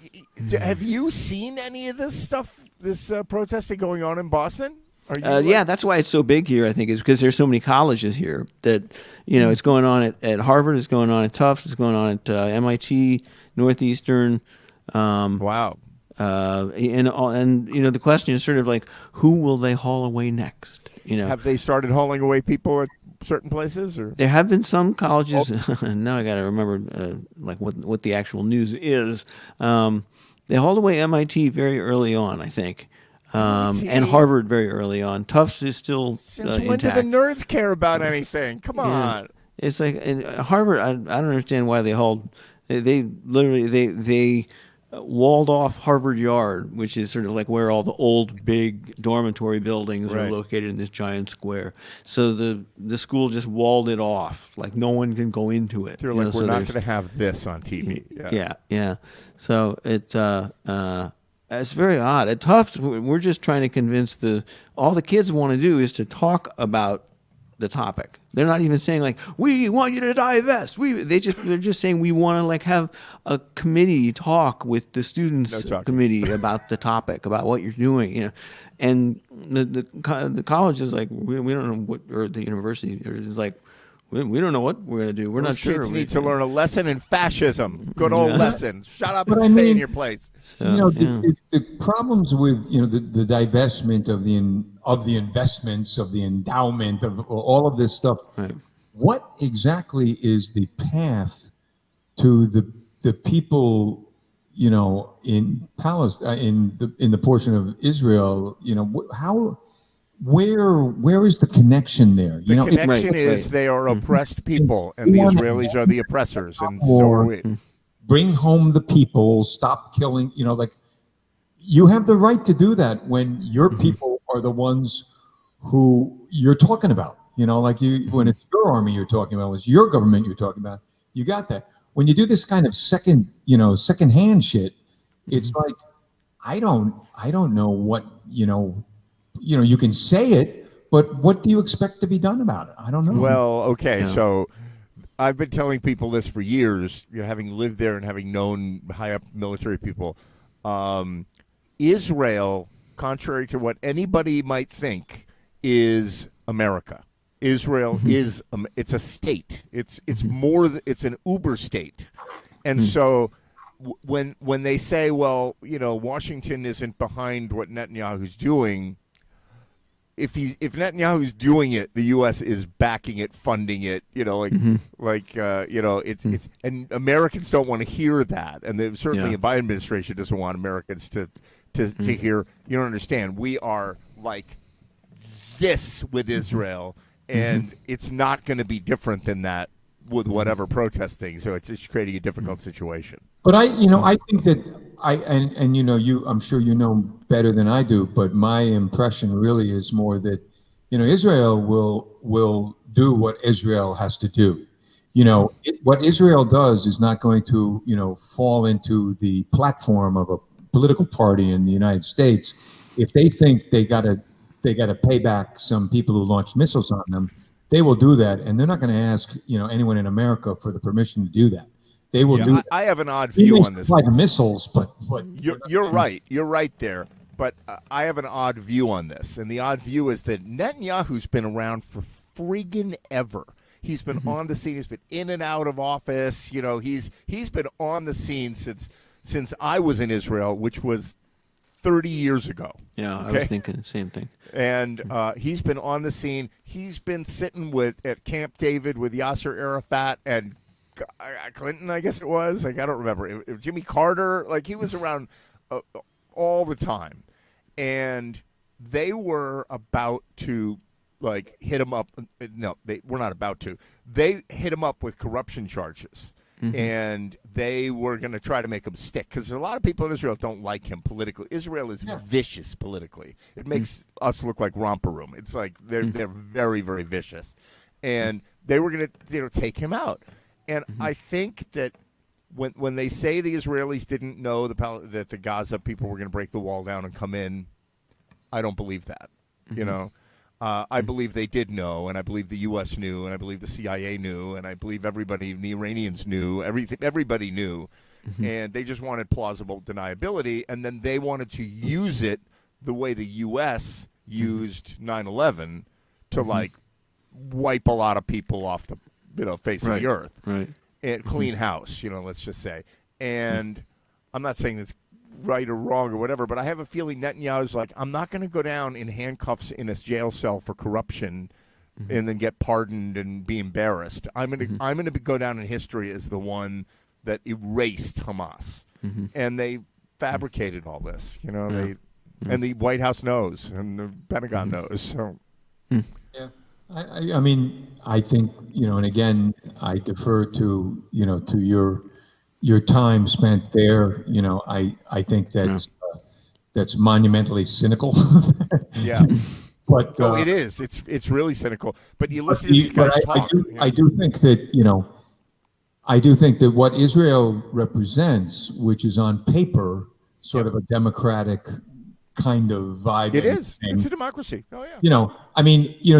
Have you seen any of this stuff? This protesting going on in Boston? Are you? Yeah, that's why it's so big here. I think is because there's so many colleges here that it's going on at Harvard, it's going on at Tufts, it's going on at MIT, Northeastern. Wow. And the question is sort of like, who will they haul away next? Have they started hauling away people at certain places? Or There have been some colleges. Now I got to remember like what the actual news is. They hauled away MIT very early on, I think, and MIT? Harvard very early on. Tufts is still since when do intact. the nerds care about anything? Come on. It's like in Harvard. I don't understand why they hauled. They literally they walled off Harvard Yard, which is sort of like where all the old big dormitory buildings are Right. located in this giant square. So the school just walled it off, like no one can go into it. They're You know, like, so we're not there's- going to have this on TV. yeah. So it's very odd. At Tufts, we're just trying to convince all the kids want to do is to talk about the topic. They're not even saying like, we want you to divest. They're just saying we want to like have a committee talk with the students No talking. committee about the topic, about what you're doing, And the college is like, we don't know what, or the university is like, we don't know what we're going to do. We're not Those sure. kids need to learn a lesson in fascism. Good old lesson. Shut up But and I stay in mean- your place. The problems with the divestment of the investments of the endowment of all of this stuff. Right. What exactly is the path to the people in Palestine in the portion of Israel? Where is the connection there? The connection Right, is right. they are oppressed people, and the Israelis are the oppressors, and so are we. Bring home the people, stop killing, you have the right to do that when your people are the ones who you're talking about. When it's your army you're talking about, it's your government you're talking about. You got that. When you do this kind of secondhand shit, it's like I don't know what you can say it, but what do you expect to be done about it? I don't know. Well, okay, so I've been telling people this for years, having lived there and having known high up military people. Israel, contrary to what anybody might think, is America. Israel is it's a state. It's more. It's an uber state, and so when they say, well, Washington isn't behind what Netanyahu's doing. If Netanyahu's doing it, the U.S. is backing it, funding it. It's and Americans don't want to hear that, and certainly the Biden administration doesn't want Americans to hear. You don't understand. We are like this with Israel, and it's not going to be different than that with whatever protesting. So it's just creating a difficult situation. But I think that I'm sure you know better than I do, but my impression really is more that, Israel will do what Israel has to do. What Israel does is not going to, fall into the platform of a political party in the United States. If they think they got to pay back some people who launched missiles on them, they will do that, and they're not going to ask, anyone in America for the permission to do that. They will do. I have an odd view on this. Like missiles, but you're right. You're right there. But I have an odd view on this, and the odd view is that Netanyahu's been around for friggin' ever. He's been on the scene. He's been in and out of office. He's been on the scene since I was in Israel, which was 30 years ago. Yeah, I was thinking the same thing. And he's been on the scene. He's been sitting at Camp David with Yasser Arafat and Clinton, I guess it was. Like, I don't remember. It was Jimmy Carter. Like, he was around all the time. And they were about to, hit him up. No, they were not about to. They hit him up with corruption charges. And they were going to try to make him stick. Because a lot of people in Israel don't like him politically. Israel is vicious politically. It makes us look like romper room. It's like they're very, very vicious. And they were going to take him out. And I think that when they say the Israelis didn't know that the Gaza people were going to break the wall down and come in, I don't believe that. I believe they did know, and I believe the U.S. knew, and I believe the CIA knew, and I believe the Iranians knew, everybody knew, and they just wanted plausible deniability, and then they wanted to use it the way the U.S. used 9/11 to wipe a lot of people off the face of the earth, right? And clean house, let's just say. And I'm not saying it's right or wrong or whatever, but I have a feeling Netanyahu's like, I'm not going to go down in handcuffs in a jail cell for corruption and then get pardoned and be embarrassed. I'm going to go down in history as the one that erased Hamas, and they fabricated all this. And the White House knows, and the Pentagon knows. So. Yeah. I mean, I think, and again, I defer to, to your time spent there. I think that's monumentally cynical. Yeah. But it is. It's really cynical. But you listen to these guys talk. I do think that, I do think that what Israel represents, which is on paper sort of a democratic kind of vibe. It is. It's a democracy. Oh yeah.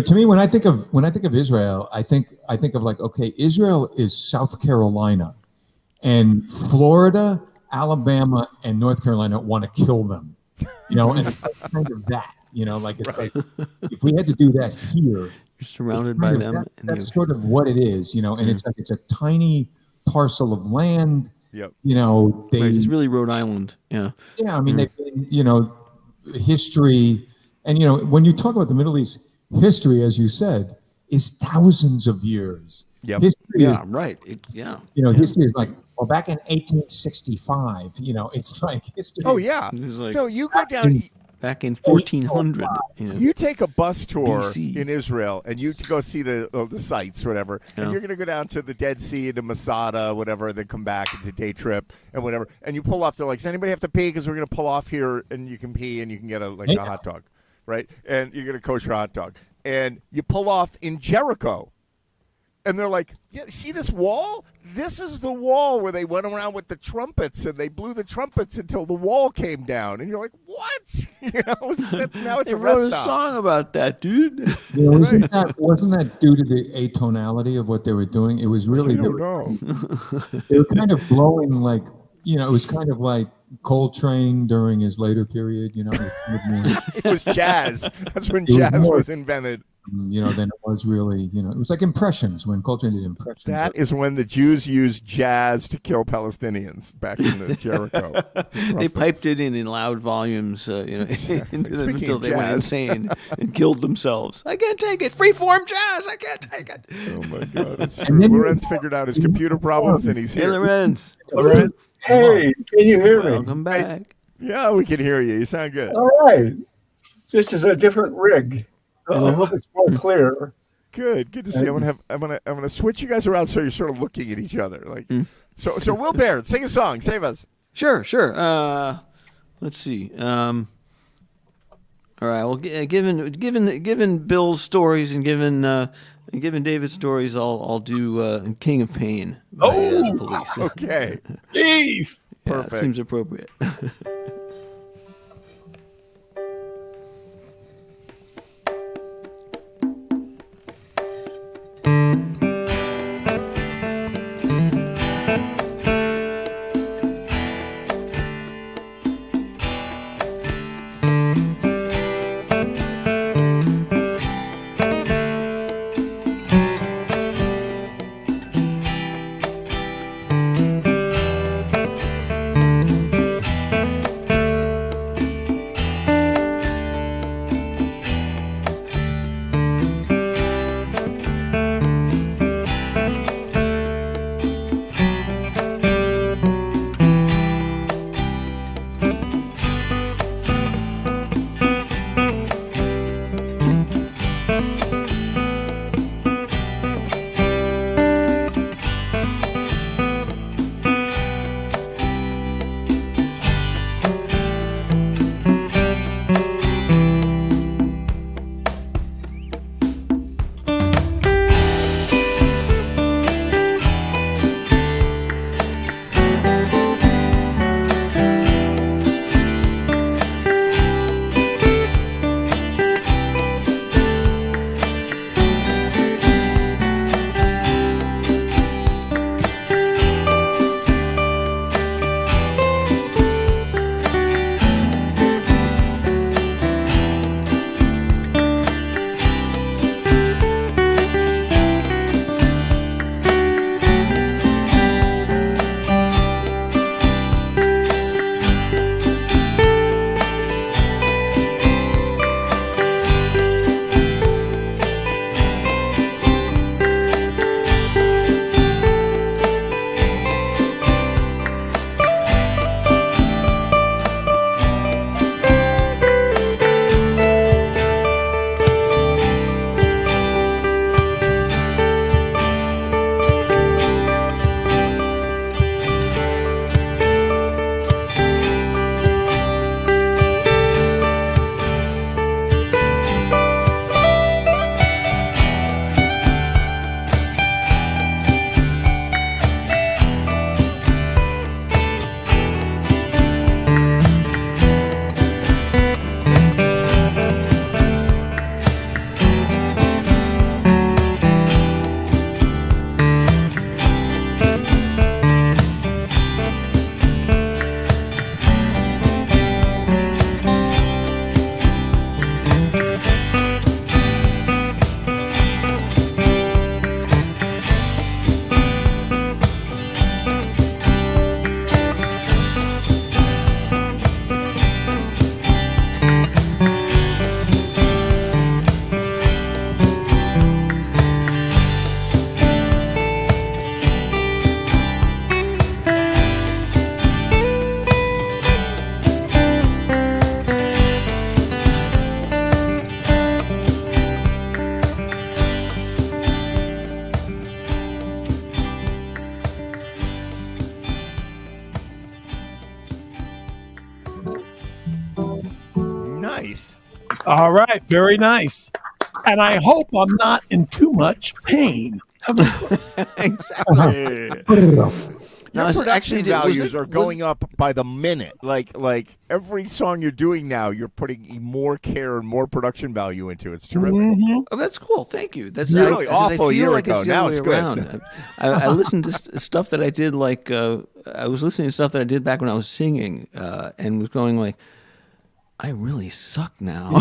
To me, when I think of Israel, I think of okay, Israel is South Carolina, and Florida, Alabama, and North Carolina want to kill them. And it's kind of that. It's like if we had to do that here, You're surrounded by them. That's sort of what it is. And it's a tiny parcel of land. Yep. It's really Rhode Island. Yeah. Yeah. I mean, they've been, history, and when you talk about the Middle East, history, as you said, is thousands of years. Yep. History is, right. History is back in 1865. It's like history. Oh yeah. No, you go down back in 1400. You take a bus tour BC. in Israel, and you go see the sites, whatever, and you're going to go down to the Dead Sea, to Masada, whatever, and then come back. It's a day trip and whatever. And you pull off. They're like, does anybody have to pee? Because we're going to pull off here, and you can pee, and you can get a hot dog, right? And you get a kosher hot dog. And you pull off in Jericho. And they're like, yeah, see this wall? This is the wall where they went around with the trumpets, and they blew the trumpets until the wall came down. And you're like, what? Now it's they a wrote rest a stop. song about that, dude. Wasn't that due to the atonality of what they were doing? It was really I don't know. They were kind of blowing it was kind of like Coltrane during his later period. It was jazz. That's when jazz was invented. than it was really, it was like Impressions when Coltrane did Impressions. That is when the Jews used jazz to kill Palestinians back in the Jericho. They piped it in loud volumes, into them Speaking until of they went jazz. insane and killed themselves. I can't take it. Freeform jazz. I can't take it. Oh my God, it's true. then- Lorenz figured out his computer problems and he's Hey, here. Lorenz. Hey, can you hear me? Welcome back. Yeah, we can hear you. You sound good. All right. This is a different rig, and I hope it's more clear. Good to see. I'm gonna switch you guys around so you're sort of looking at each other. Like, so Will Baird, sing a song, save us. Sure. Let's see. All right. Well, given Bill's stories and given David's stories, I'll do "King of Pain" by the Police. Okay, Jeez. Yeah, it perfect. seems appropriate. Nice. All right. Very nice. And I hope I'm not in too much pain. Exactly. Your No, it's production actually- was values it- are going up by the minute. Like every song you're doing now, you're putting more care and more production value into. It's terrific. Oh, that's cool. Thank you. That's Really I awful a feel year like ago. It's the Now other it's way good. around. I listened to stuff that I did I was listening to stuff that I did back when I was singing, and was going like, I really suck now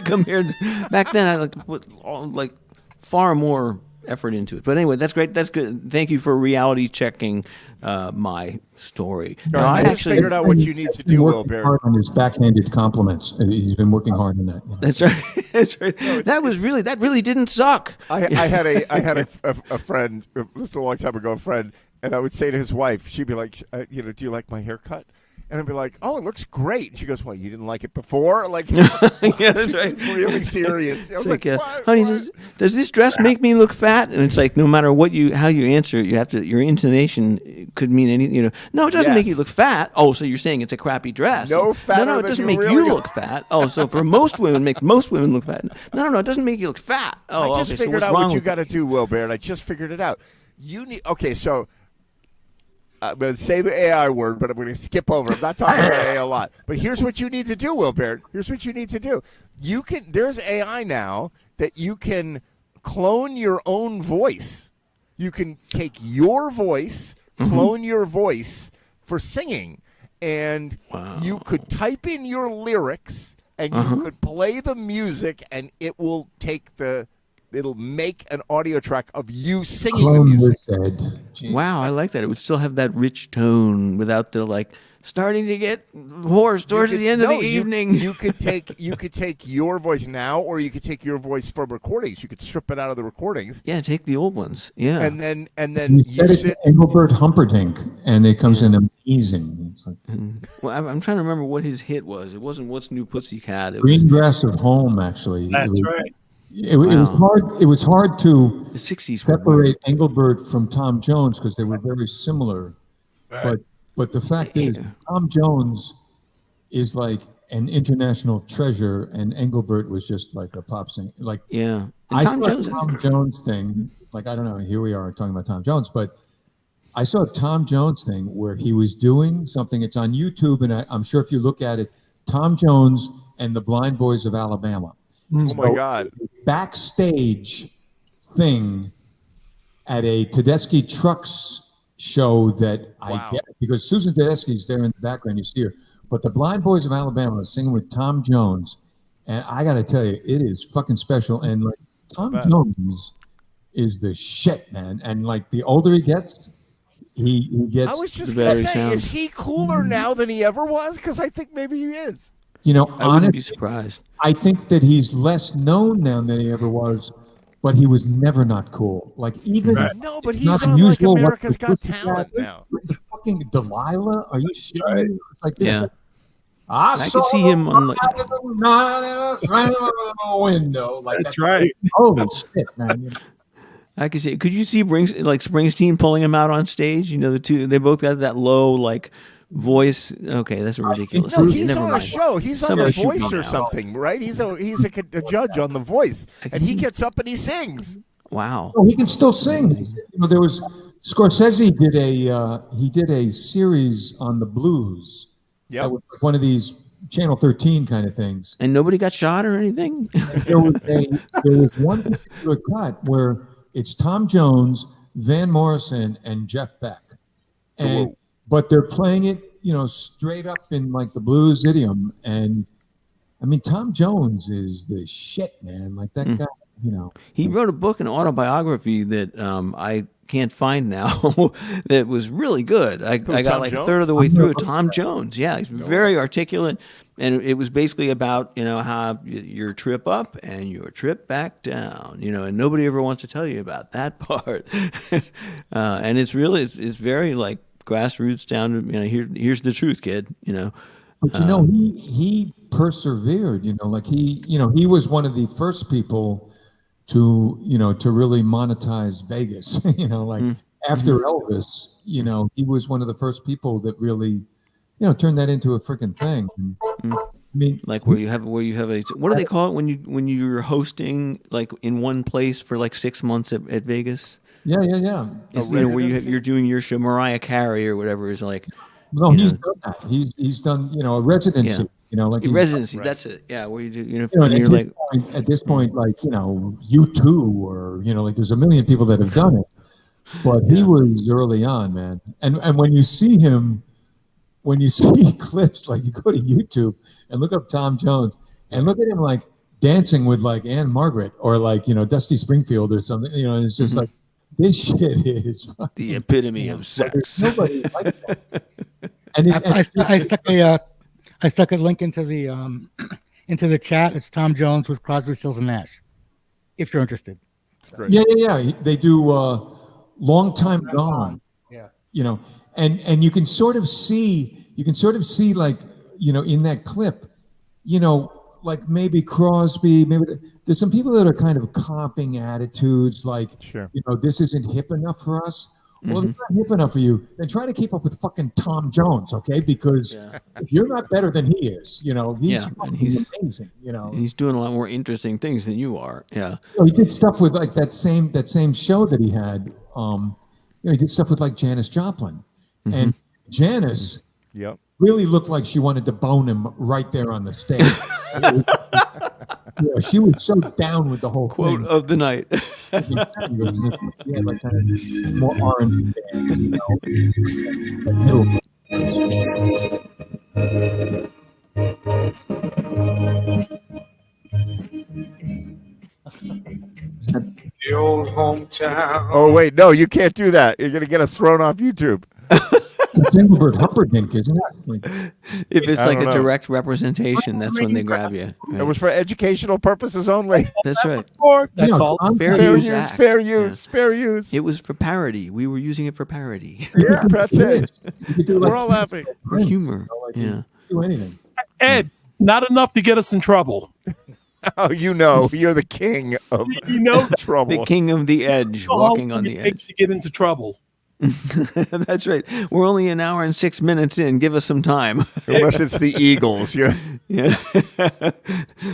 compared to back then. I put like far more effort into it. But anyway, that's great. That's good. Thank you for reality checking my story. All right, I just figured out what you need to do, Will Baird. Hard on his backhanded compliments. He's been working hard on that. That's right. That's right. That really didn't suck. I had a friend. This is a long time ago. A friend, and I would say to his wife, she'd be like, do you like my haircut? And I'd be like, oh, it looks great. And she goes, well, you didn't like it before? Like, yeah, that's right. Really serious. I was It's like, what? honey, What? does this dress make me look fat? And it's like, no matter how you answer, you have to. Your intonation could mean anything. No, it doesn't make you look fat. Oh, so you're saying it's a crappy dress? No, fatter No, it than doesn't you make really you are. look fat. Oh, so for most women, makes most women look fat. No, it doesn't make you look fat. Oh, I just okay, so figured what's out wrong what you with got to do, Will Baird. I just figured it out. You need. Okay, so. I'm going to say the AI word, but I'm going to skip over. I'm not talking about AI a lot. But here's what you need to do, Will Baird. Here's what you need to do. There's AI now that you can clone your own voice. You can take your voice, clone your voice for singing, and you could type in your lyrics, and you could play the music, and it will it'll make an audio track of you singing the Clone music. said. Wow, I like that. It would still have that rich tone without the starting to get hoarse towards the end of the evening. You could take your voice now, or you could take your voice from recordings. You could strip it out of the recordings. Yeah, take the old ones. Yeah. And then You said use it it. to Engelbert Humperdinck, and it comes in amazing. It's like Well, I'm trying to remember what his hit was. It wasn't "What's New Pussycat." It was Green Grass of Home, actually. That's right. It was hard. It was hard to the '60s. Were weird. separate Engelbert from Tom Jones because they were very similar. But the fact is, Tom Jones is like an international treasure, and Engelbert was just like a pop singer. Like Yeah. And I Tom saw Jones. a Tom Jones thing. Like I don't know. Here we are talking about Tom Jones, but I saw a Tom Jones thing where he was doing something. It's on YouTube, and I'm sure if you look at it, Tom Jones and the Blind Boys of Alabama. Oh my God! Backstage thing at a Tedeschi Trucks show that I get because Susan Tedeschi's there in the background. You see her, but the Blind Boys of Alabama is singing with Tom Jones, and I got to tell you, it is fucking special. And like Tom Jones is the shit, man. And like the older he gets, he gets. I was just the going to better say, sounds. is he cooler now than he ever was? Because I think maybe he is. You know, I wouldn't be honestly, surprised. I think that he's less known now than he ever was, but he was never not cool. Like even No, but it's he's not on like unusual what America's the Got Pussycat Talent is. now. Like the fucking Delilah? Are you shitting me? It's like this. Yeah. I could see him on like. the window. Like That's right. Holy shit, man! I could see. Could you see Springsteen pulling him out on stage? You know, the two. They both got that low voice. Okay, that's ridiculous. No, he's Never on a mind. show. He's on Somebody The shoot Voice me or now. something, right? He's a judge on The Voice, and he gets up and he sings. Wow. Oh, he can still sing. You know, there was Scorsese did a series on the blues. Yep. That was like one of these Channel 13 kind of things. And nobody got shot or anything. There was one particular cut where it's Tom Jones, Van Morrison, and Jeff Beck, but they're playing it, you know, straight up in like the blues idiom. And I mean, Tom Jones is the shit, man. Like that guy, you know. He wrote a book, an autobiography that I can't find now. That was really good. I got Tom like a Jones? third of the way through it. Tom Jones, yeah, he's very articulate, and it was basically about how your trip up and your trip back down. And nobody ever wants to tell you about that part. And it's really it's very like grassroots down to here's the truth, kid. But he persevered. Like he was one of the first people to really monetize Vegas. After Elvis, he was one of the first people that really, turned that into a freaking thing. I mean, like where you have a what do they call it when you're hosting like in one place for like 6 months at Vegas? Yeah. It's, where you're doing your show, Mariah Carey or whatever is like. No, he's done that. He's done a residency. Like residency. That's it. Yeah, where you do. You're like at this point, like U2 or like there's a million people that have done it, but he was early on, man. And when you see him, when you see clips, like you go to YouTube, and look up Tom Jones and look at him like dancing with like Anne Margaret or like Dusty Springfield or something. And it's just like this shit is fucking, The epitome of sex. nobody like that. And, I stuck a link into the chat. It's Tom Jones with Crosby, Stills, and Nash. If you're interested. It's great. yeah. They do Long Time Gone. Yeah. And you can sort of see like, in that clip, like maybe Crosby, there's some people that are kind of copying attitudes like, Sure. This isn't hip enough for us. Well, if it's not hip enough for you, then try to keep up with fucking Tom Jones, okay? Because you're not better than he is. He's fucking amazing. And he's doing a lot more interesting things than you are. Yeah. He did stuff with like that same show that he had. He did stuff with like Janis Joplin, and Janis Yep. really looked like she wanted to bone him right there on the stage. She was so down with the whole Quote thing. of the night. Yeah, like kind of more R&B bands, The old hometown. Oh wait, no, you can't do that. You're gonna get us thrown off YouTube. It's Engelbert Humperdinck, isn't it? Like, If it's I like don't a know. direct representation, that's when they grab you. It Right. was for educational purposes only. That's right. That's all. Fair Fair use use, act. fair Yeah. use, fair use. It was for parody. We were using it for parody. Yeah, that's it. is. You could do like, We're all laughing. For humor. like, Yeah. do anything. Ed, not enough to get us in trouble. Oh, you're the king of You know trouble. The king of the edge, walking on the it takes edge. to get into trouble. That's right. We're only an hour and 6 minutes in. Give us some time. Unless it's the Eagles. Yeah. Yeah.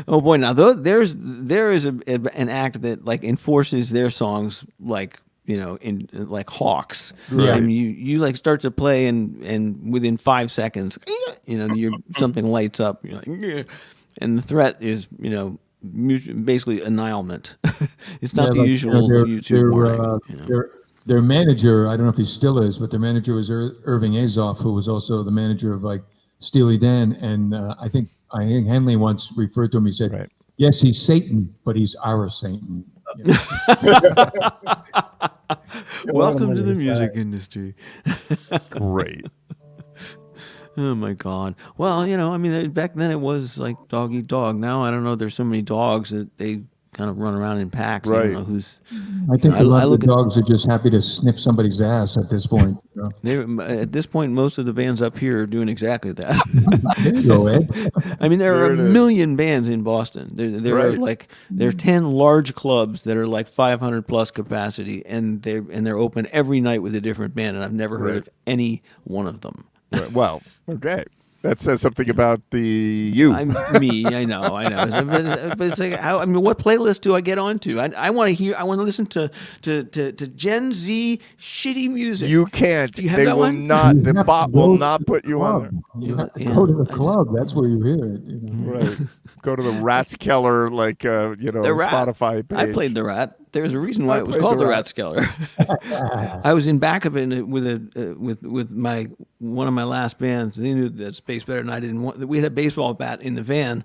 Oh boy. Now there is an act that like enforces their songs like in like hawks. Right. I mean, you like start to play and within 5 seconds, something lights up. You're like, "Yeah." And the threat is basically annihilement. It's not the like, usual YouTube warning. Their manager, I don't know if he still is, but their manager was Irving Azoff, who was also the manager of like Steely Dan. And I think Henley once referred to him. He said, Right. "Yes, he's Satan, but he's our Satan." Welcome to the music industry. Great. Oh my God. Well, I mean, back then it was like dog eat dog. Now I don't know. There's so many dogs that they kind of run around in packs. I Right. don't know who's. I think I a lot of look the at- dogs are just happy to sniff somebody's ass at this point. At this point, most of the bands up here are doing exactly that. There you go, Ed. I mean, there There are it a is. million bands in Boston. There are Right. there are 10 large clubs that are like 500 plus capacity, and they're open every night with a different band, and I've never heard Right. of any one of them. Right. Well, okay. That says something about you. I know. But it's like, what playlist do I get onto? I want to listen to Gen Z shitty music. You can't. Do you have They that will one? not. You The have bot to go will to not the put you on club. there. You have to Yeah. go to the club. That's where you hear it. Right. Go to the Ratskeller, like The Rat. Spotify page. I played the Rat. There's a reason why I it was played called the the Rat. Ratskeller. I was in back of it with my one of my last bands. They knew that space better than I didn't want. We had a baseball bat in the van.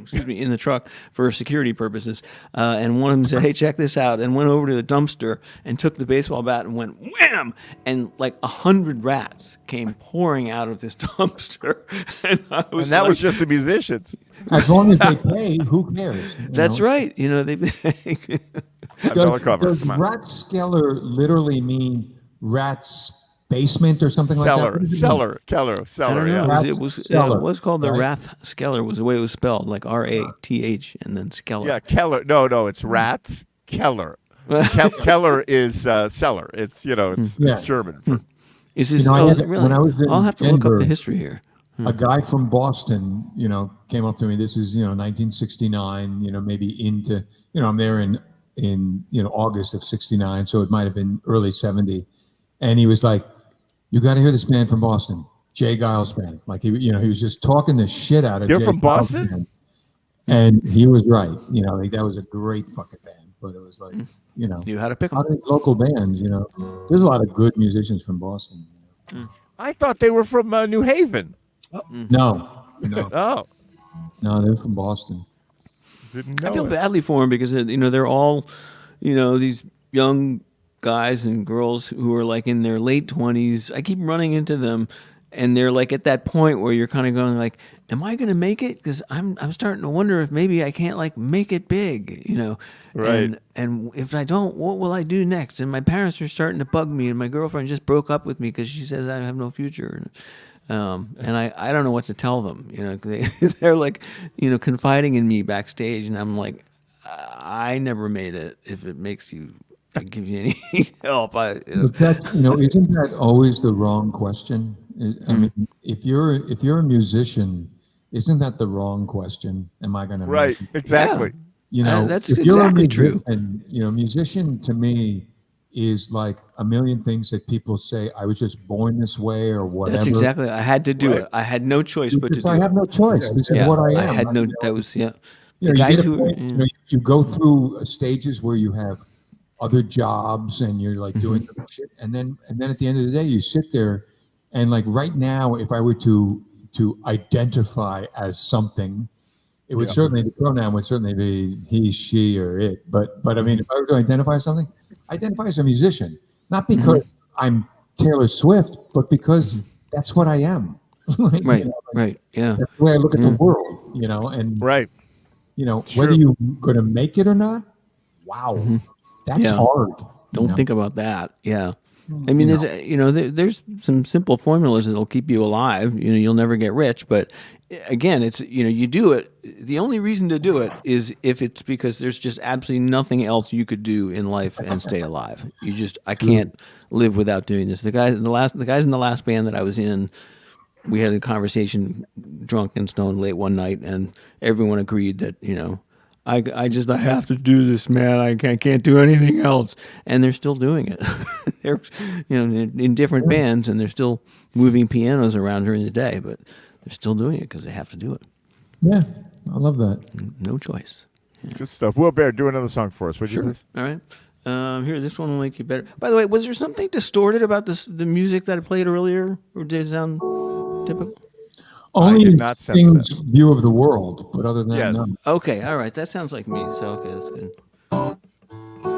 Excuse me, in the truck for security purposes, and one of them said, "Hey, check this out," and went over to the dumpster and took the baseball bat and went wham, and like 100 rats came pouring out of this dumpster, and I was And that like, was just the musicians. As long as they pay, who cares? that's right. They $5 cover. Does Come on. Ratskeller literally mean rat's basement or something like that? What does it mean? Cellar. I don't know. Yeah. Rat It was Skeller, it was called the right? Rathskeller was the way it was spelled, like RATH and then Skeller. Yeah, Keller. No, it's Rats Keller. Keller is cellar. It's Yeah. it's German. Is this? I had- really? when I was in I'll have to look up Denver- the history here. A guy from Boston, came up to me. This is, 1969, maybe into, I'm there in August of 69. So it might've been early 70. And he was like, "You got to hear this band from Boston, Jay Giles Band." Like he was just talking the shit out of They're Jay from Giles Boston? Band. And he was right. Like that was a great fucking band, but it was like, You had to pick a them. lot of these local bands, there's a lot of good musicians from Boston. I thought they were from New Haven. No. Oh, No, they're from Boston. Didn't know I feel it. badly for them because they're all, these young guys and girls who are like in their late 20s. I keep running into them, and they're like at that point where you're kind of going like, "Am I going to make it?" Because I'm starting to wonder if maybe I can't like make it big. Right. And if I don't, what will I do next? And my parents are starting to bug me, and my girlfriend just broke up with me because she says I have no future. And I don't know what to tell them. They're like, confiding in me backstage, and I'm like, I never made it. If it makes you, it gives you any help, But that's, isn't that always the wrong question? I mean, if you're a musician, isn't that the wrong question? Am I going to Right. Exactly. that's if you're exactly a true. musician, musician to me is like a million things that people say. I was just born this way or whatever. That's exactly. I had to do Right. it. I had no choice but to Because do I it. have no choice. This Yeah, is what I am. I had no. You know, That was The you guys get a who. point, you go through stages where you have other jobs and you're like doing other shit, and then at the end of the day you sit there, and like right now, if I were to identify as something, it would certainly, the pronoun would certainly be he, she, or it. But I mean, if I were to identify something, I identify as a musician, not because I'm Taylor Swift, but because that's what I am. Like, Right. Right. Yeah. that's the way I look at the world, and Right. whether you're going to make it or not, wow, that's Yeah. hard. Don't think about that. Yeah. I mean, there's some simple formulas that'll keep you alive. You'll never get rich, but again, it's you do it. The only reason to do it is if it's because there's just absolutely nothing else you could do in life and stay alive. I can't live without doing this. The guys in the last band that I was in, we had a conversation, drunk and stoned late one night, and everyone agreed that I have to do this, man. I can't do anything else, and they're still doing it. They're in different bands, and they're still moving pianos around during the day, but they're still doing it because they have to do it. Yeah, I love that. No choice. Good stuff. Will Bear, do another song for us, would you please? All right. Here, this one will make you better. By the way, was there something distorted about the music that I played earlier, or did it sound typical? Only did not sense Sting's view of the world, but other than Yes. that, no. Okay, all right. That sounds like me. So okay, that's good.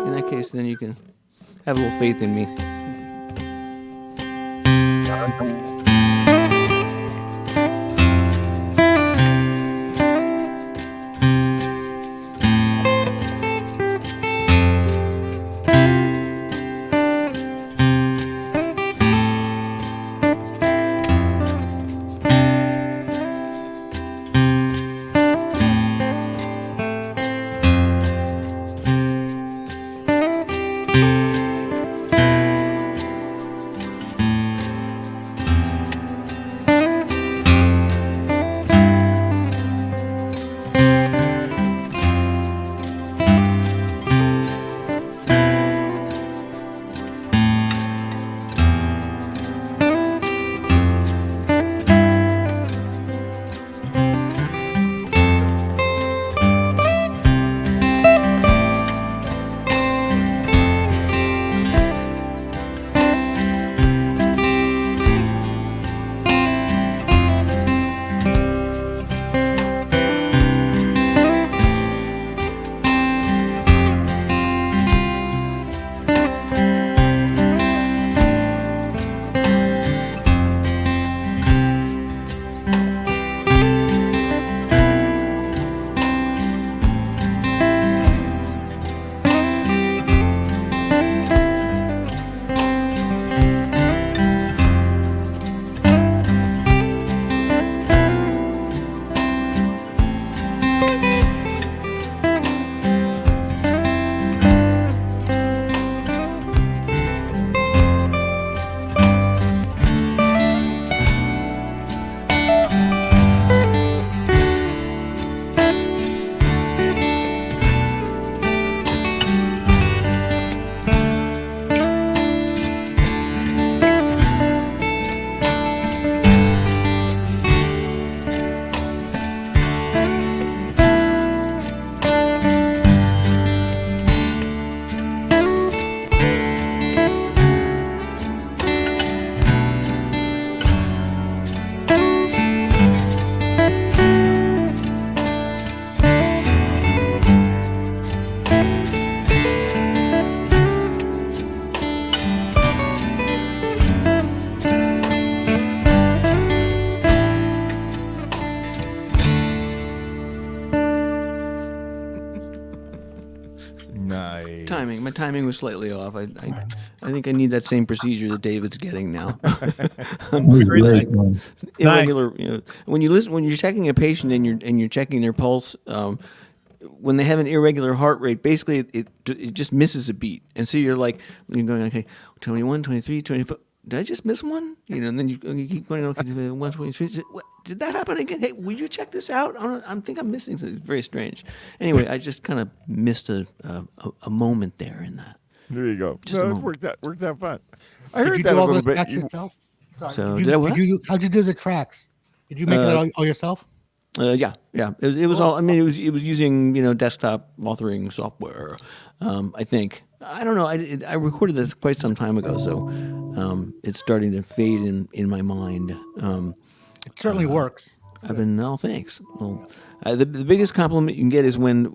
In that case, then you can have a little faith in me. timing was slightly off. I think I need that same procedure that David's getting now. It was great, man. Irregular, when you're checking a patient and you're checking their pulse, when they have an irregular heart rate, basically it just misses a beat, and so you're like, you're going, okay, 21, 23, 24. Did I just miss one? And then you keep going, okay, 123. What, did that happen again? Hey, will you check this out? I think I'm missing something. It's very strange. Anyway, I just kind of missed a moment there in that. There you go. Just a No, it moment. worked out fine. I Did heard you that do a all little those bit. tracks yourself? Sorry, So, did did I what? how'd you do the tracks? Did you make that all yourself? Yeah. It was all. I mean, it was using desktop authoring software. I think. I don't know. I recorded this quite some time ago, so it's starting to fade in my mind. It certainly works. I've been thanks. Well, the biggest compliment you can get is when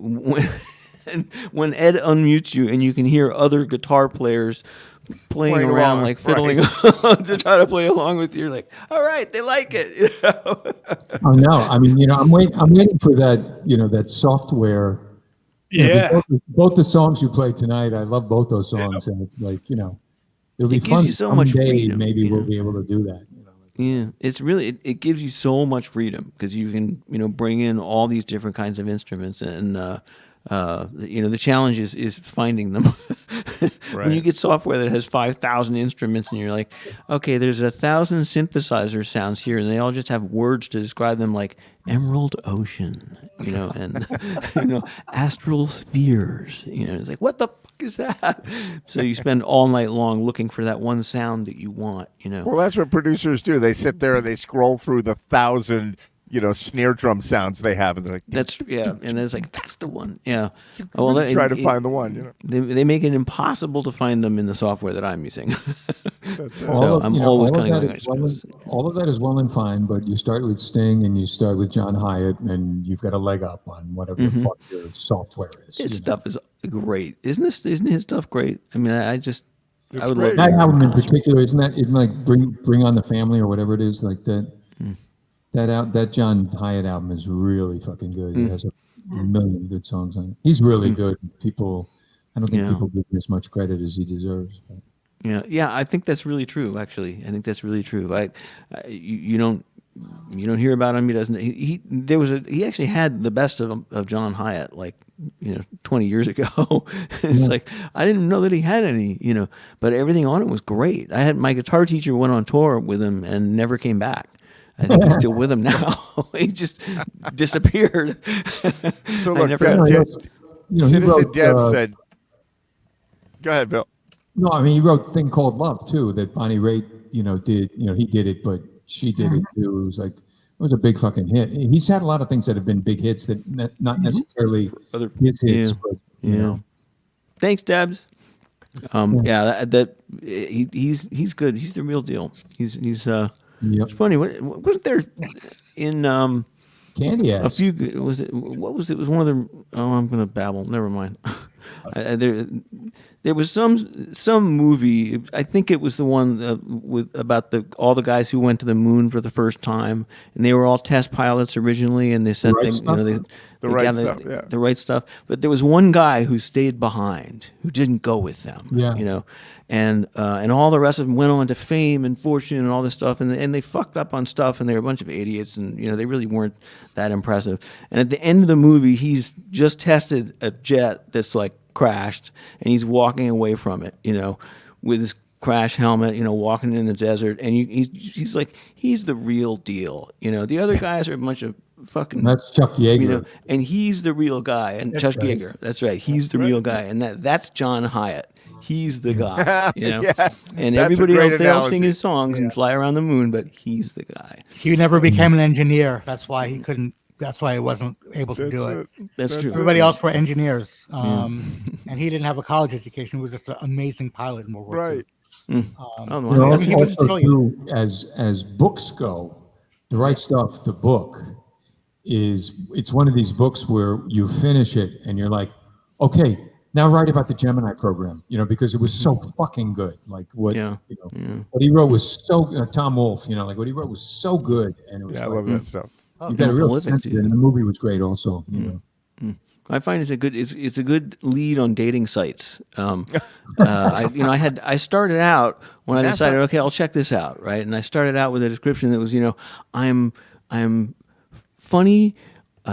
Ed unmutes you and you can hear other guitar players playing Playing around, along, like fiddling right. to try to play along with you. You're like, all right, they like it. I know. I mean, I'm waiting for that, that software. 'Cause both the songs you played tonight, I love both those songs, and it's like, it'll be It gives fun. you so much Someday, freedom, maybe we'll be able to do that. Yeah, it's really it gives you so much freedom because you can bring in all these different kinds of instruments, and the challenge is finding them. When you Right. get software that has 5,000 instruments and you're like, okay, there's 1,000 synthesizer sounds here, and they all just have words to describe them, like emerald ocean, and astral spheres. It's like, what the fuck is that? So you spend all night long looking for that one sound that you want. Well, that's what producers do. They sit there and they scroll through the 1,000, snare drum sounds they have, and they're like, That's and then it's like that's the one. Yeah. Well, try to find the one. They make it impossible to find them in the software that I'm using. All So of- I'm you know, always all of kind of that going. is well and- all of that is well and fine, but you start with Sting and you start with John Hyatt, and you've got a leg up on whatever the fuck your software is. His you know. stuff is great, isn't his stuff great? I mean, I would great. love That to. album in particular, isn't like Bring on the Family or whatever it is, like that. That John Hyatt album is really fucking good. It has a million good songs on it. He's really good. I don't think Yeah. people give him as much credit as he deserves. But. Yeah. I think that's really true. Actually, I think that's really true. You don't hear about him. He doesn't. He actually had the best of John Hyatt, 20 years ago. It's like I didn't know that he had any, but everything on it was great. I had my guitar teacher went on tour with him and never came back. I think he's still with him now. He just disappeared. So I look, never Deb, got- he Citizen wrote, Deb said, "Go ahead, Bill." No, I mean he wrote "Thing Called Love" too. That Bonnie Raitt, did. He did it, but she did it too. It was a big fucking hit. He's had a lot of things that have been big hits that not necessarily Other- his hits, yeah. but Yeah. Thanks, Debs. He's good. He's the real deal. He's Yep. It's funny. Wasn't there in Candy a ass. few? Was it? What was it? It was one of the. Oh, I'm gonna babble. Never mind. There was some movie. I think it was the one about all the guys who went to the moon for the first time, and they were all test pilots originally, and they sent Right things. Stuff? They Right got Stuff, yeah. the right stuff. But there was one guy who stayed behind, who didn't go with them. Yeah. And all the rest of them went on to fame and fortune and all this stuff, and they fucked up on stuff, and they were a bunch of idiots, and they really weren't that impressive. And at the end of the movie, he's just tested a jet that's crashed, and he's walking away from it, with his crash helmet, walking in the desert, and he's like, he's the real deal. The other guys are a bunch of fucking. That's Chuck Yeager. And he's the real guy, and Chuck right. Yeager. That's right. He's the real guy, and that's John Hyatt. He's the guy, Yeah, and that's a everybody great else, they all analogy. sing his songs and fly around the moon, but he's the guy. He never became an engineer. That's why he couldn't. That's why he wasn't able to That's do it. That's true. Everybody else were engineers, and he didn't have a college education. He was just an amazing pilot in World War Right. II. Oh, You know, wow. I mean, he was also brilliant. too, as books go, The Right Stuff, the book, it's one of these books where you finish it and you're like, okay, now write about the Gemini program, because it was so fucking good. Like what, Yeah. what he wrote was so, Tom Wolfe, what he wrote was so good. And it was Yeah, I like, love that stuff. you got a real Prolific, sense of it. dude. And the movie was great also, I find it's a good lead on dating sites. I started out when I decided, okay, I'll check this out, right? And I started out with a description that was, I'm funny,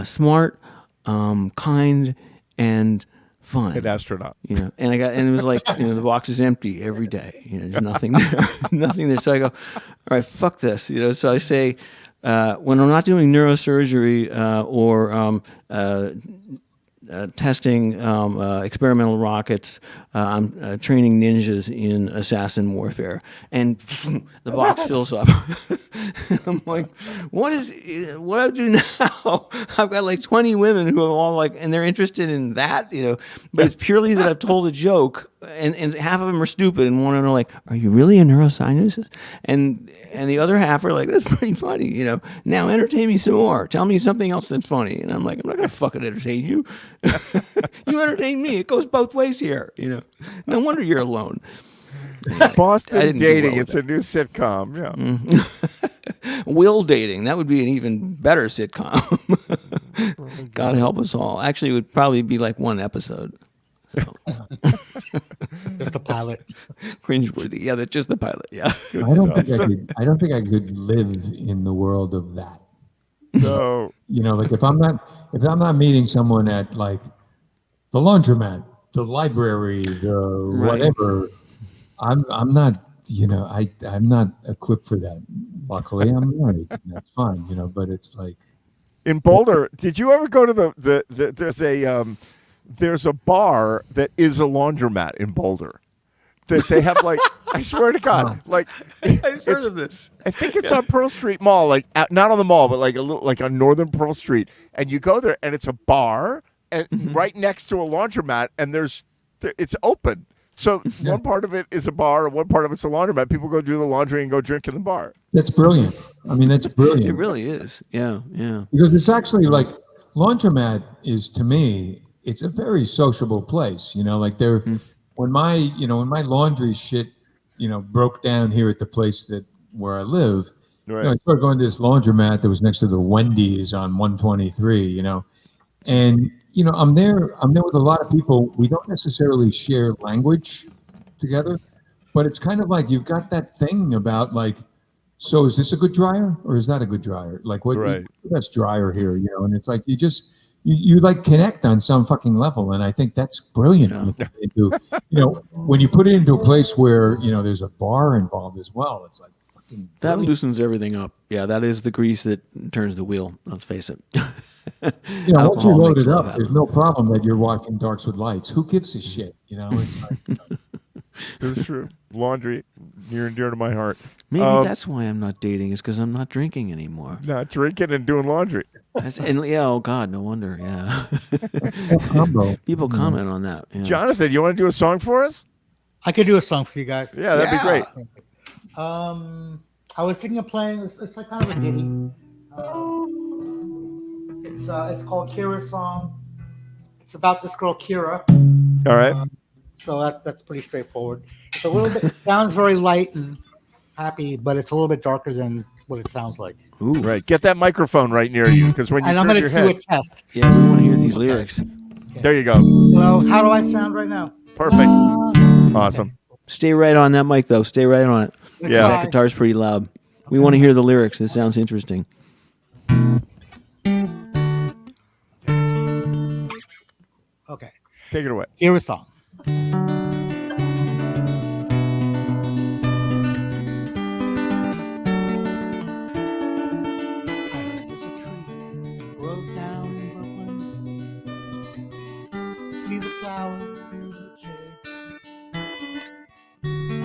smart, kind, and fun. An astronaut. And it was like, the box is empty every day. There's nothing there, nothing there. So I go, all right, fuck this. So I say, when I'm not doing neurosurgery or testing experimental rockets, I'm training ninjas in assassin warfare, and the box fills up. I'm like, what do I do now? I've got like 20 women who are all like, and they're interested in that, but it's purely that I've told a joke, and half of them are stupid, and one of them are like, are you really a neuroscientist? And the other half are like, that's pretty funny, now entertain me some more. Tell me something else that's funny. And I'm like, I'm not going to fucking entertain you. You entertain me. It goes both ways here, No wonder you're alone. Boston Dating. It's a new sitcom. Yeah. Will Dating. That would be an even better sitcom. God help us all. Actually, it would probably be like one episode. So. Just a pilot. Cringeworthy. Yeah, that's just the pilot. Yeah. I don't think I could live in the world of that. No. Like if I'm not meeting someone at like the laundromat, the library, the whatever, I'm not, I'm not equipped for that. Luckily, I'm married. That's fine, but it's like in Boulder, did you ever go to there's a bar that is a laundromat in Boulder that they have like, I swear to God, like I've heard of this. I think it's on Pearl Street Mall, like not on the mall, but like a little, like on Northern Pearl Street, and you go there and it's a bar and right next to a laundromat, and it's open. So one part of it is a bar, and one part of it's a laundromat. People go do the laundry and go drink in the bar. That's brilliant. I mean, that's brilliant. It really is. Yeah, yeah. Because it's actually like laundromat is, to me, it's a very sociable place. Like when my laundry shit, broke down here at the place where I live. Right. I started going to this laundromat that was next to the Wendy's on 123. And I'm there with a lot of people. We don't necessarily share language together, but it's kind of like you've got that thing about like, so is this a good dryer or is that a good dryer? Like what's the best dryer here? And it's like you like connect on some fucking level, and I think that's brilliant. Yeah. When you put it into a place where there's a bar involved as well, it's like fucking that loosens everything up. Yeah, that is the grease that turns the wheel. Let's face it. Once you load it up, there's no problem that you're watching Darks with Lights. Who gives a shit? It's like, It's true. Laundry, near and dear to my heart. Maybe that's why I'm not dating, is because I'm not drinking anymore. Not drinking and doing laundry. Oh God, no wonder. Yeah. People comment on that. Yeah. Jonathan, you want to do a song for us? I could do a song for you guys. Yeah, that'd be great. I was thinking of playing. It's like kind of a ditty. It's called Kira's Song. It's about this girl Kira. All right. So that's pretty straightforward. It's a little bit. It sounds very light and happy, but it's a little bit darker than what it sounds like. Ooh. Right. Get that microphone right near you, because when you and turn I'm your going to head. do a test. Yeah, we want to hear these lyrics. Okay. There you go. Well, how do I sound right now? Perfect. Awesome. Stay right on that mic, though. Stay right on it. Yeah. That guitar's pretty loud. We want to hear the lyrics. It sounds interesting. Okay. Take it away. Kira's Song.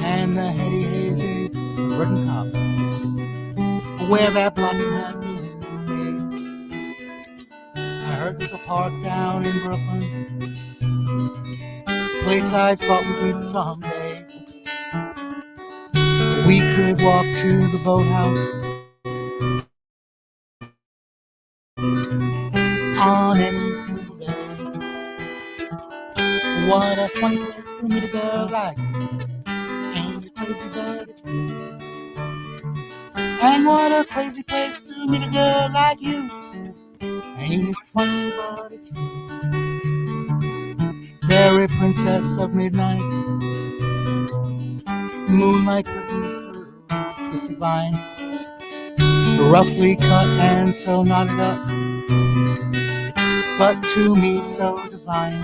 And the heady hazy wooden cups where that blossom had been made. I heard there's a park down in Brooklyn, place I'd probably someday. We could walk to the boathouse on any single day. What a funny place to meet a girl like you. And what a crazy place to meet a girl like you. Ain't it funny, but it's true. fairy princess of midnight. Moonlight Christmas twisted vine, roughly cut and so knotted up, but to me so divine.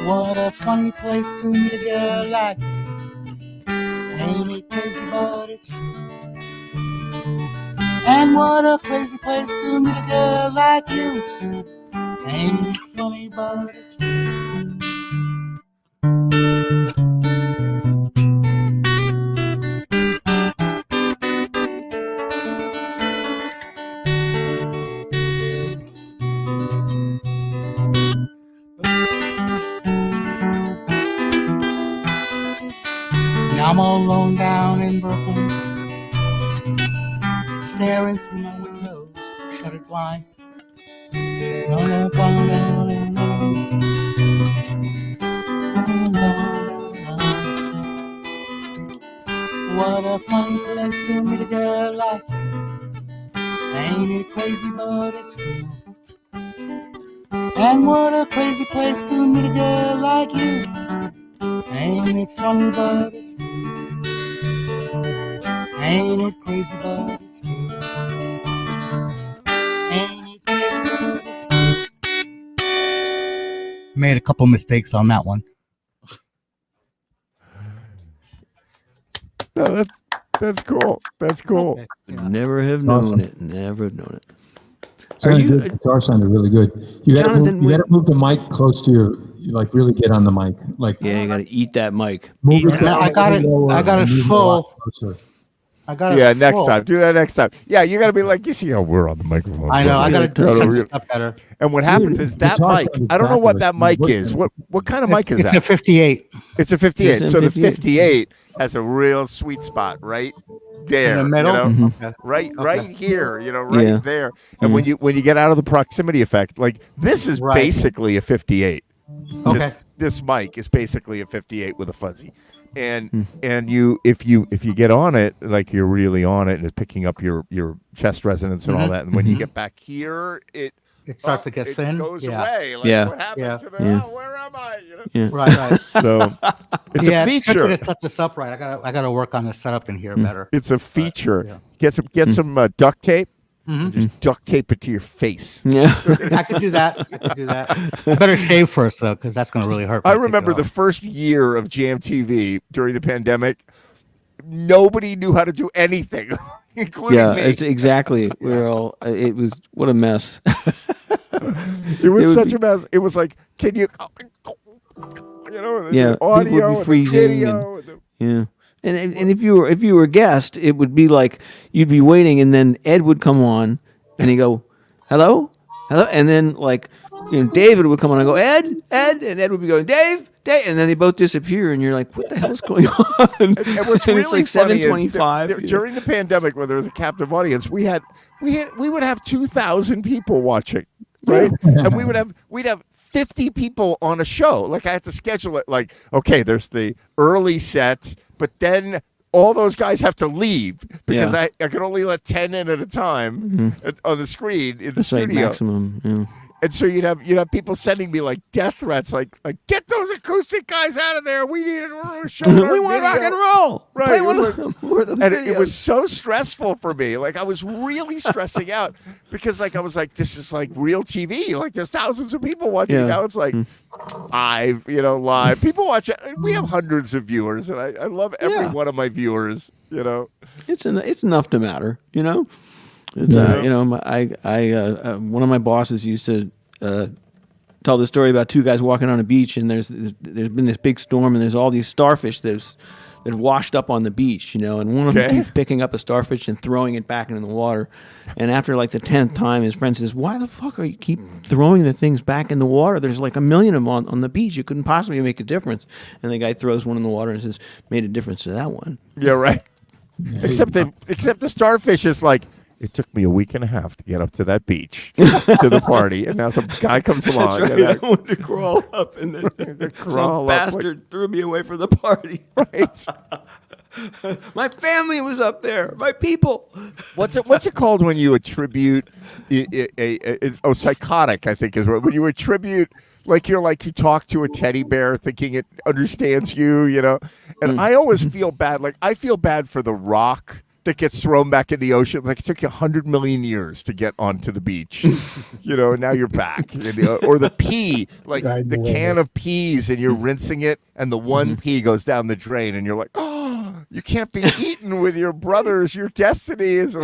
What a funny place to meet a girl like you. Ain't it crazy but it's true. And what a crazy place to meet a girl like you. Ain't it funny but it's true. Now I'm all alone down in Brooklyn, staring through my windows, shuttered blind. No, no, no, no, no, no. What a funny place to meet a girl like you. Ain't it crazy but it's true. And what a crazy place to meet a girl like you. Ain't it funny but it's true. Ain't it crazy but it's true. Ain't it crazy but it's true. Made a couple mistakes on that one. No, that's cool. That's cool. Okay. Would never have known it. Never have known it. Sounded you- good. The guitar sounded really good. You got to Jonathan, move, you gotta move the mic close to your, like really get on the mic. Like Yeah, you got to eat that mic. move it I got it. lower I got and it move a full. lot closer. I got it. Yeah, next full. time. Do that next time. Yeah, you got to be like, you see how we're on the microphone. I know. I got to You gotta set re- this up better. And what Dude, happens is that guitar mic. sounds I don't know what that fabulous. mic is. What kind of mic is It's that? a 58 It's a 58. It's a So the 58. 58 has a real sweet spot right there. in the middle. You know? Okay. Right here, right Yeah. there. And when you get out of the proximity effect, like this is Right. basically a 58. Okay. This mic is basically a 58 with a fuzzy. And you if you get on it, like you're really on it and it's picking up your chest resonance and all that. And when you get back here, it It starts to get thin. It goes Yeah. away. Like Yeah. what happened Yeah. to the Yeah. where am I? You know? Yeah. Right. Right. So it's yeah, a It's tricky feature. to set this up right. I gotta work on the setup in here better. It's a feature. yeah. Get some duct tape. Mhm. And just duct tape it to your face. Yeah. I could do that. I better shave first though, because that's gonna really hurt. I when take it remember the off. first year of Jam TV during the pandemic. Nobody knew how to do anything, including Yeah, me. it's exactly. We're all. It was what a mess. It was it would such be- a mess. It was like, can you, you know, Yeah, the people would be audio, and the freezing video, and the- Yeah. And if you were a guest, it would be like you'd be waiting, and then Ed would come on, and he'd go, "Hello, hello," and then like David would come on and go, "Ed, Ed," and Ed would be going, "Dave, Dave," and then they both disappear, and you're like, "What the hell's going on?" And what's And really it's like funny is 7:25 that during the pandemic, when there was a captive audience, we would have 2,000 people watching, right? And we'd have 50 people on a show. Like I had to schedule it. Like, okay, there's the early set, but then all those guys have to leave because Yeah. I could only let 10 in at a time on the screen in the It's like studio. maximum. Yeah. And so you'd have people sending me like death threats, like get those acoustic guys out of there. We need to show our We want rock video." and roll. Right, Play it one was of them. More of those And it was videos. so stressful for me. Like I was really stressing out because like I was like, this is like real TV. Like there's thousands of people watching. Yeah. Now it's like live. People watch it. We have hundreds of viewers, and I love every Yeah. one of my viewers. It's enough to matter, you know. It's one of my bosses used to tell the story about two guys walking on a beach, and there's been this big storm, and there's all these starfish that have washed up on the beach, and one of them Okay. keeps picking up a starfish and throwing it back into the water, and after like the 10th time, his friend says, "Why the fuck are you keep throwing the things back in the water? There's like 1 million of them on the beach. You couldn't possibly make a difference." And the guy throws one in the water and says, "Made a difference to that one." Yeah, right. Except the starfish is like, it took me a week and a half to get up to that beach to the party, and now some guy comes along. That's right. and I wanted to crawl up, and then crawl some up like- bastard threw me away from the party. right. My family was up there. My people. What's it called when you attribute psychotic, I think is what when you attribute like you talk to a teddy bear thinking it understands you, you know. And I always feel bad. Like I feel bad for the rock that gets thrown back in the ocean. Like it took you 100 million years to get onto the beach, you know, and now you're back. Or the pea, like Right, the can of peas, and you're rinsing it, and the one pea goes down the drain, and you're like, oh, you can't be eaten with your brothers. Your destiny is.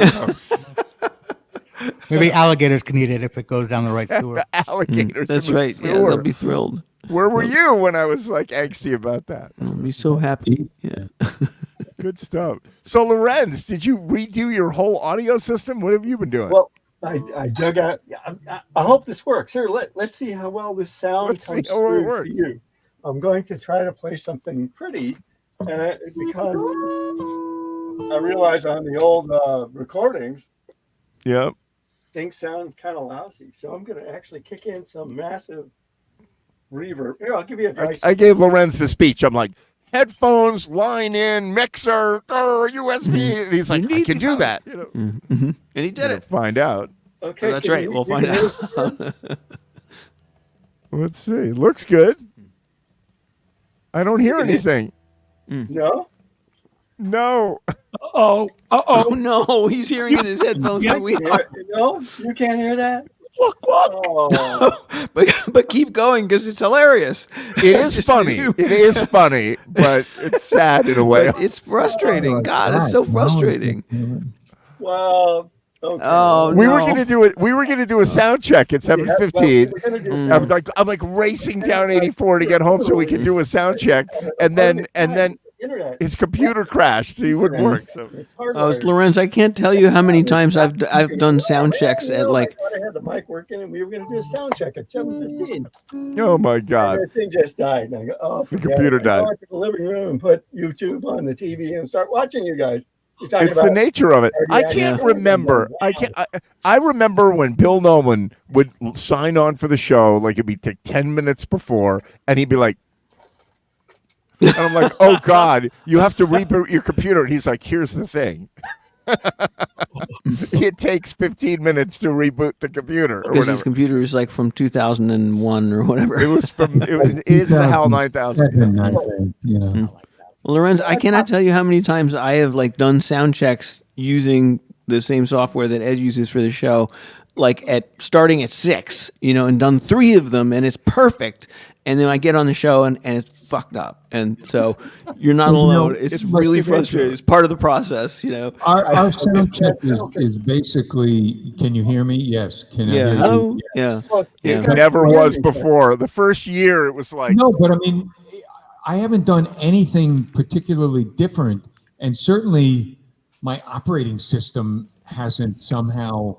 Maybe alligators can eat it if it goes down the right sewer. Alligators. That's in the right. Yeah, sewer. they'll be thrilled. Where were you when I was like angsty about that? They'll be so happy. Yeah. Good stuff. So, Lorenz, did you redo your whole audio system? What have you been doing? Well, I dug out. I hope this works. Here, let's see how well this sound Let's see comes how well it through works. to you. I'm going to try to play something pretty, and because I realize on the old recordings, Yep. things sound kind of lousy. So I'm going to actually kick in some massive reverb. Here, I'll give you a nice. I gave Lorenz the speech. I'm like, headphones, line in, mixer, USB. And he's like, I can do that. You know, And he did it. Find out. Okay, Oh, that's can right. you- We'll you find can hear out. it? Let's see. Looks good. I don't hear anything. No. No. Oh, Oh no, he's hearing it in his headphones. Yeah. But we are. No, you can't hear that. look! Oh, But keep going because it's hilarious. It is Just funny. you. It is funny, but it's sad in a way. But it's frustrating. God, it's so frustrating. well. Okay. Oh, We were no. gonna do it. We were gonna do a sound check at 7:15. We're gonna do Mm. some- I'm like racing down 84 to get home so we could do a sound check, and then internet. his computer crashed. So he wouldn't work. So It's hard. Oh, Lorenz, I can't tell you how many times I've done sound checks at like. I thought I had the mic working, and we were going to do a sound check at 7:15. oh my God. And the thing just died. And I go, oh, The forget computer it. I died. go out to the living room and put YouTube on the TV and start watching you guys. You're talking It's about the nature of it. I Yeah. can't remember. I remember when Bill Nolan would sign on for the show, like it'd be take 10 minutes before, and he'd be like, and I'm like, oh God, you have to reboot your computer. And he's like, here's the thing. It takes 15 minutes to reboot the computer or Because his whatever. computer is like from 2001 or whatever. It was from, it is the HAL 9000. 2007, I think, you know. Well, Lorenz, I cannot tell you how many times I have like done sound checks using the same software that Ed uses for the show, like at starting at 6, you know, and done 3 of them, and it's perfect. And then I get on the show and it's fucked up. And so you're not alone. It's really frustrating. It's part of the process, you know. Our sound check is basically, can you hear me? Yes. Can I hear you? Oh, yeah. It Yeah. never was before. The first year, it was like, No, but I mean, I haven't done anything particularly different, and certainly my operating system hasn't somehow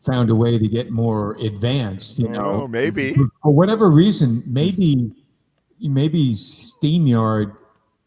found a way to get more advanced. You know, oh, maybe. for whatever reason, maybe SteamYard,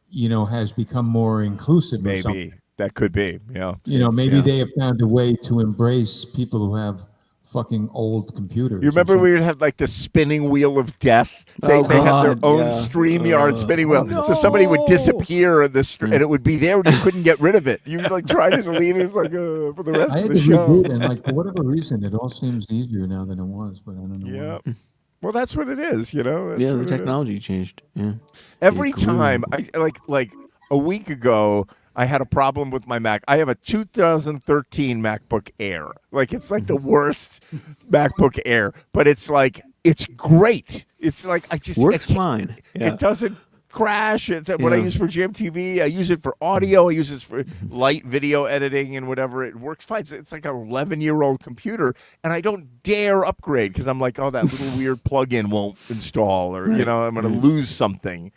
you know, has become more inclusive. Or something. Maybe. That could be. Yeah. You know, maybe Yeah. they have found a way to embrace people who have fucking old computers. You remember we would have like the spinning wheel of death? They Oh, had their God, own yeah. StreamYard spinning wheel. Oh, So somebody would no. disappear in the and it would be there and you couldn't get rid of it. You like try to delete it like for the rest I of had the to show. reboot, and like for whatever reason, it all seems easier now than it was. But I don't know. Yeah. why. Well, that's what it is, you know. That's Yeah, what the it is. technology changed. Yeah. Every It grew. time, I like a week ago, I had a problem with my Mac. I have a 2013 MacBook Air. Like it's like the worst MacBook Air, but it's like it's great. It's like I just Works I can't- fine. Yeah. It doesn't crash. It's what I Yeah. use for GMTV. I use it for audio. I use it for light video editing and whatever. It works fine. It's like an 11-year-old computer, and I don't dare upgrade because I'm like, oh, that little weird plugin won't install, or you know, I'm going to lose something.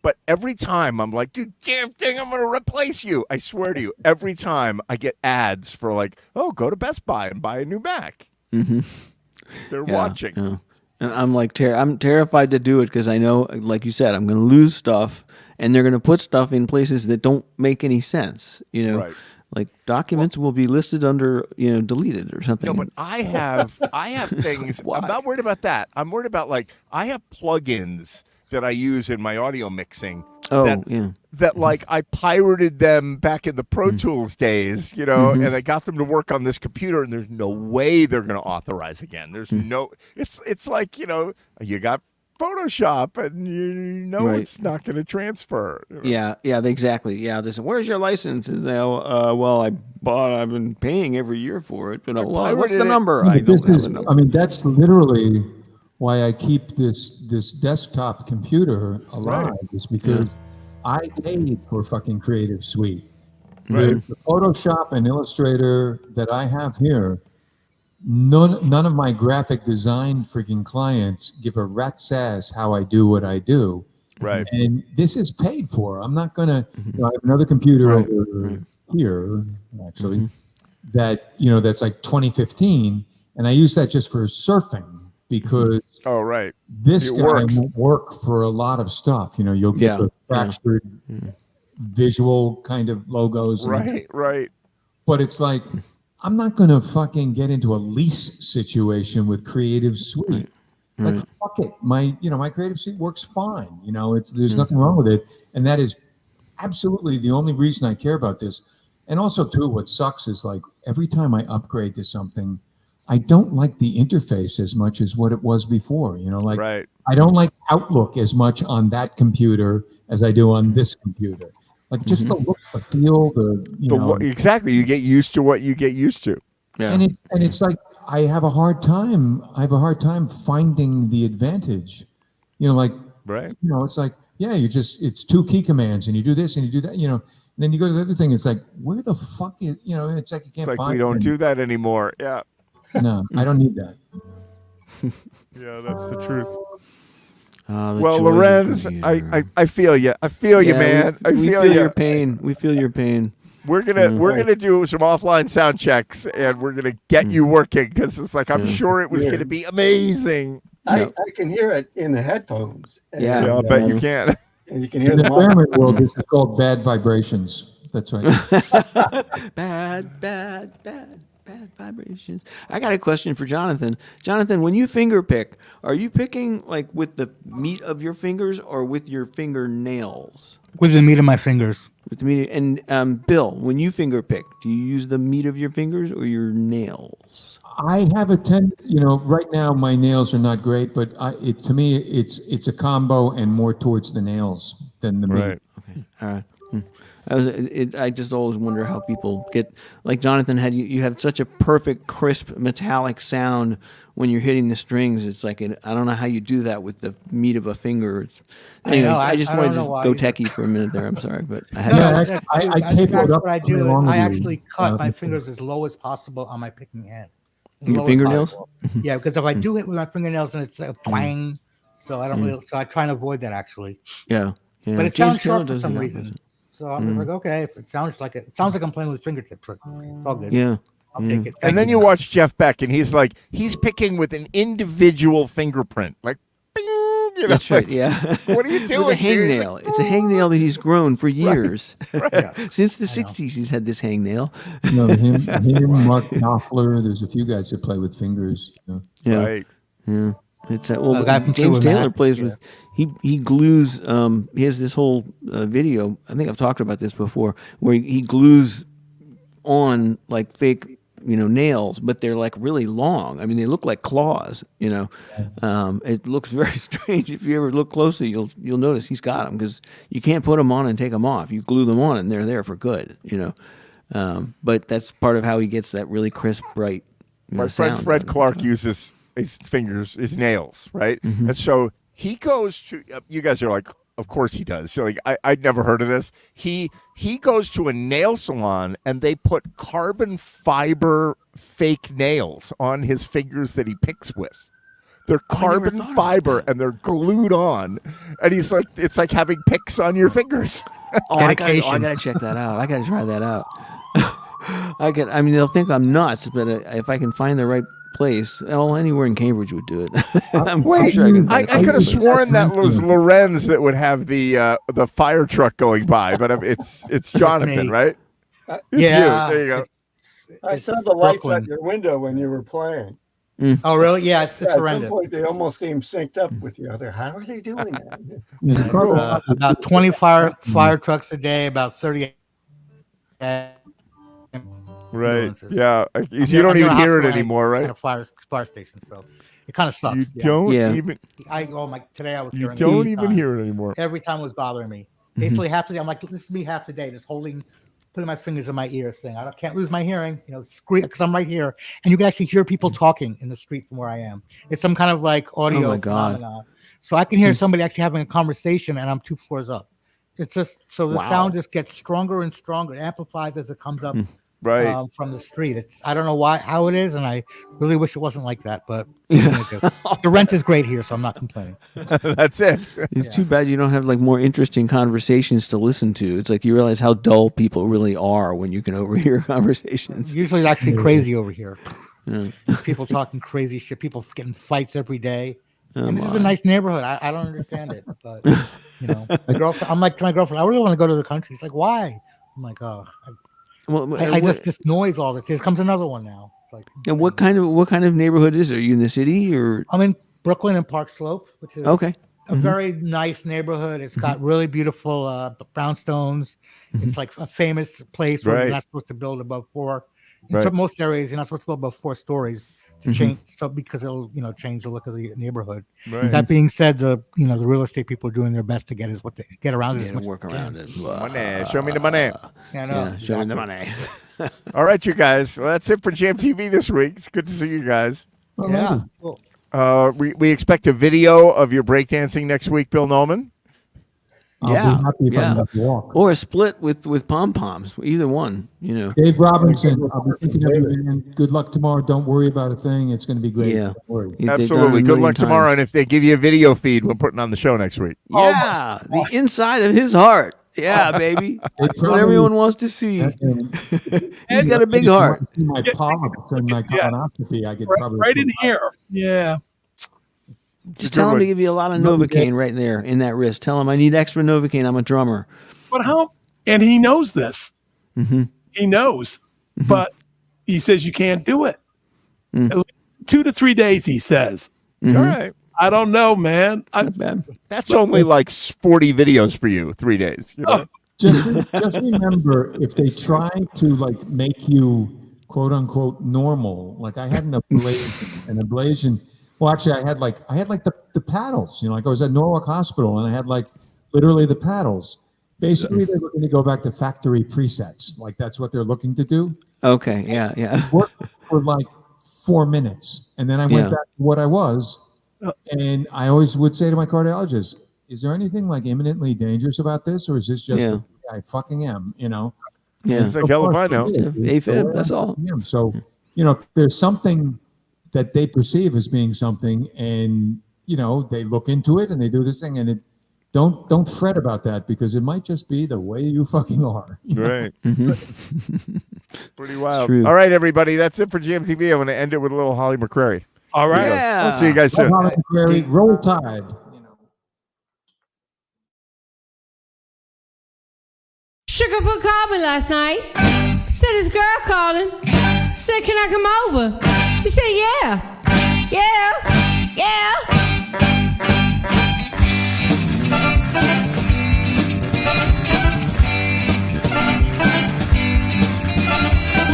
But every time I'm like, dude, damn thing, I'm going to replace you. I swear to you, every time I get ads for like, oh, go to Best Buy and buy a new Mac. They're Yeah, watching. yeah. And I'm like, I'm terrified to do it because I know, like you said, I'm going to lose stuff, and they're going to put stuff in places that don't make any sense. You know, Right. like documents will be listed under, you know, deleted or something. No, but I have things. why? I'm not worried about that. I'm worried about like I have plugins that I use in my audio mixing. Oh, that, yeah. that like I pirated them back in the Pro Tools days, you know, and I got them to work on this computer, and there's no way they're going to authorize again. There's no, it's like, you know, you got Photoshop, and you know Right. it's not going to transfer. Yeah, exactly. Yeah, they said, "Where's your license?" And they, well, I've been paying every year for it. But well, what's pirated the it. number? But I don't this have is, the number. I mean, that's literally why I keep this desktop computer alive, is because I paid for fucking Creative Suite. The Photoshop and Illustrator that I have here, none of my graphic design freaking clients give a rat's ass how I do what I do. Right. And this is paid for. I'm not gonna. I have another computer over here, actually, that that's like 2015, and I use that just for surfing because Oh, right. this It guy works. won't work for a lot of stuff. You'll get the fractured visual kind of logos, Right. but it's like I'm not gonna fucking get into a lease situation with Creative Suite. Like fuck it, my Creative Suite works fine. There's nothing wrong with it, and that is absolutely the only reason I care about this. And also too, what sucks is like every time I upgrade to something, I don't like the interface as much as what it was before. Right. I don't like Outlook as much on that computer as I do on this computer. Like just the look, the feel, Exactly. You get used to what you get used to. Yeah. and it's like I have a hard time finding the advantage. Right. It's like, yeah, it's two key commands and you do this and you do that, and then you go to the other thing. It's like, where the fuck is, it's like you can't It's like find we don't it. do that anymore. Yeah. No, I don't need that. Yeah, that's the truth. The Well, joys of Lorenz, computer. I feel you. I feel you, man. I we feel feel you. your pain. We feel your pain. We're gonna do some offline sound checks, and we're gonna get you working because it's like I'm sure it was gonna be amazing. I can hear it in the headphones. And, Yeah. Yeah, I bet you can. And you can hear In the the family world, this is called bad vibrations. That's right. Bad vibrations. I got a question for Jonathan. Jonathan, when you finger pick, are you picking like with the meat of your fingers or with your fingernails? With the meat of my fingers. With the meat. And Bill, when you finger pick, do you use the meat of your fingers or your nails? I have right now my nails are not great, but to me it's a combo and more towards the nails than the meat. Right. Okay. All right. I just always wonder how people get, like Jonathan had, you have such a perfect, crisp, metallic sound when you're hitting the strings. It's like, I don't know how you do that with the meat of a finger. Anyway, I just wanted to go techie for a minute there. I'm sorry, but I had Yeah, I tape it up. What I do coming is along I with you. actually cut my fingers as low as possible on my picking hand. As Your low as fingernails? possible. Yeah, because if I do hit with my fingernails, then it's a twang. So I don't really. So I try and avoid that actually. Yeah. But it James sounds Taylor sharp for does some the reason. opposite. So I'm just like, okay, if it sounds like I'm playing with fingertips. It's all good. Yeah. I'll take it. And Thank then you watch Jeff Beck, and he's picking with an individual fingerprint, like, bing, That's right. Yeah. What are you doing? With a hangnail. It's a hangnail that he's grown for years. Yeah. Since the 60s, he's had this hangnail. Him, Mark Knopfler. There's a few guys that play with fingers. Yeah. Right. Yeah. It's A guy from James Fleetwood Taylor Mac, plays with he glues he has this whole video, I think I've talked about this before, where he glues on like fake nails, but they're like really long. I mean, they look like claws. It looks very strange. If you ever look closely, you'll notice he's got them because you can't put them on and take them off. You glue them on and they're there for good. But that's part of how he gets that really crisp, bright. My friend sound Fred out of it. Clark uses his fingers, his nails, right? And so he goes to. You guys are like, of course he does. So like, I'd never heard of this. He goes to a nail salon and they put carbon fiber fake nails on his fingers that he picks with. They're carbon fiber and they're glued on. And he's like, it's like having picks on your fingers. I gotta check that out. I gotta try that out. I mean, they'll think I'm nuts, but if I can find the right place, anywhere in Cambridge would do it. I'm sure I can. I could have sworn that was Lorenz that would have the fire truck going by, but it's Jonathan, right? It's Yeah. you. There you go. I saw the lights out your window when you were playing. Oh, really? Yeah, it's Yeah, at some horrendous. point, they almost seem synced up with the other. How are they doing that? Yeah, the car- About 20 fire trucks a day, about 30 Right. ambulances. Yeah. I'm You near- don't I'm near even a hear it hospital and anymore, and right? a fire station, so it kind of sucks. You yeah. don't Yeah. even Today I was you hearing it don't every even time. hear it anymore. Every time it was bothering me. Basically half the day, I'm like, this is me half the day, just putting my fingers in my ears, saying, can't lose my hearing, scream, because I'm right here, and you can actually hear people talking in the street from where I am. It's some kind of like audio Oh my God. phenomenon. So I can hear somebody actually having a conversation, and I'm 2 floors up. It's just so the Wow. sound just gets stronger and stronger. It amplifies as it comes up Right. from the street. I don't know how it is, and I really wish it wasn't like that. But what are you gonna do? The rent is great here, so I'm not complaining. That's it. It's too bad you don't have like more interesting conversations to listen to. It's like you realize how dull people really are when you can overhear conversations. Usually, it's actually crazy over here. Yeah. People talking crazy shit. People getting fights every day. Oh, And this is a my. nice neighborhood. I don't understand it, but my girlfriend. I'm like to my girlfriend. I really want to go to the country. She's like, why? I'm like, oh, Well, I and just this noise all the time. Here comes another one now. It's like, and what kind of neighborhood is it? Are you in the city or I'm in Brooklyn and Park Slope, which is okay? a very nice neighborhood. It's got really beautiful brownstones. It's like a famous place where Right. you're not supposed to build above 4. In Right. most areas, you're not supposed to build above 4 stories to change, so because it'll change the look of the neighborhood. Right. That being said, the real estate people are doing their best to get around it. Yeah, as to much work as they can. around it. Money. Show me the money. Yeah, I know. Yeah, show me the exactly. money. All right, you guys. Well, that's it for Jam TV this week. It's good to see you guys. Yeah. Cool. We expect a video of your breakdancing next week, Bill Noman. I'll Yeah, be happy if I yeah. can have to walk. Or a split with pom poms. Either one. Dave Robinson, I'll be thinking of you, man. Good luck tomorrow. Don't worry about a thing. It's going to be great. Yeah. Don't worry. They've done it Absolutely. a Good million luck tomorrow. And times. if they give you a video feed, we're putting on the show next week. Yeah, the inside of his heart. Yeah, baby. That's what probably- everyone wants to see. He's got a big heart. My polyps and my colonoscopy, I could probably Right in here. Yeah. Just good tell him one. to give you a lot of Novocaine right there in that wrist. Tell him I need extra Novocaine. I'm a drummer. But how? And he knows this. Mm-hmm. He knows, but he says you can't do it. Mm. At least 2 to 3 days, he says. Mm-hmm. All right. I don't know, man. Not bad. That's only like 40 videos for you, 3 days. You know? just remember, if they try to like make you quote unquote normal, like I had an ablation. Well, actually, I had like the paddles. Like I was at Norwalk Hospital, and I had like literally the paddles. Basically, they're looking to go back to factory presets. Like that's what they're looking to do. Okay. Yeah. Yeah. Worked for like 4 minutes, and then I went Yeah. back to what I was. And I always would say to my cardiologist, "Is there anything like imminently dangerous about this, or is this just Yeah. I fucking am?" Yeah. It's like, hell if I know. AFib. That's all. So, if there's something that they perceive as being something, and they look into it and they do this thing, and don't fret about that, because it might just be the way you fucking are. Right. Pretty wild. true. All right, everybody. That's it for GMTV. I'm going to end it with a little Holly McCrary. All right. Yeah. I'll see you guys soon. Roll Tide. Sugar put called me last night. Said this girl calling. Said, can I come over? He said, yeah. Yeah. Yeah.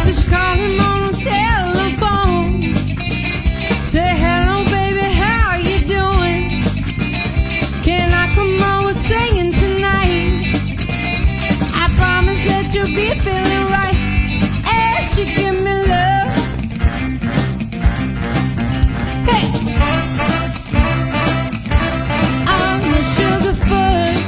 Said she called him on the telephone. Say, hello, baby, how you doing? Can I come over singing tonight? I promise that you'll be feeling right as you give me love. Hey, I'm the Sugarfoot.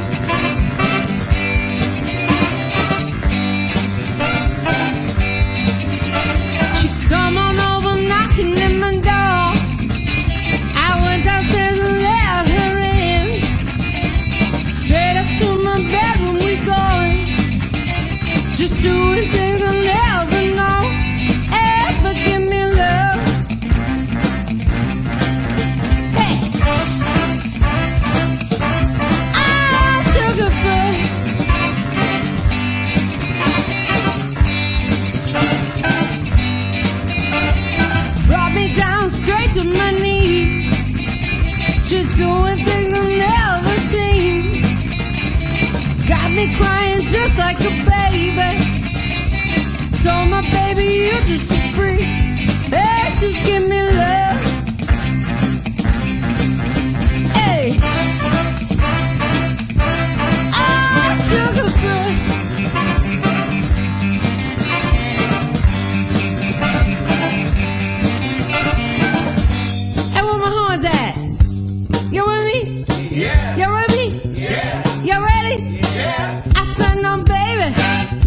like a baby. Told my baby you just a freak. Hey, just give me love. Hey. Oh, sugar foot. Hey, where my horns at? You with me? Yeah. You with me? Yeah. You ready? Yeah. I said no, baby.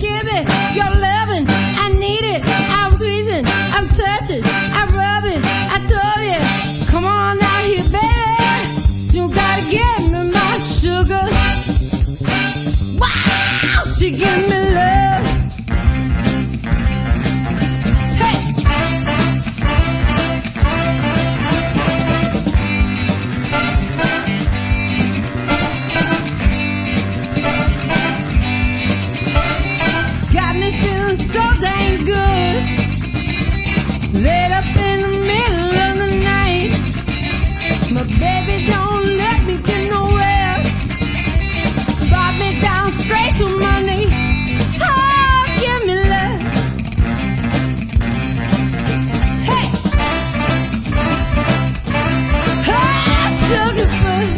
Give it your loving. I need it. I'm squeezing. I'm touching. I'm rubbing. I told you. Come on out here, baby. You gotta give me my sugar. Wow! She give me love. Got me feeling so dang good. Laid up in the middle of the night. My baby don't let me get nowhere. Brought me down straight to my knees. Oh, give me love. Hey! Oh, sugar foot.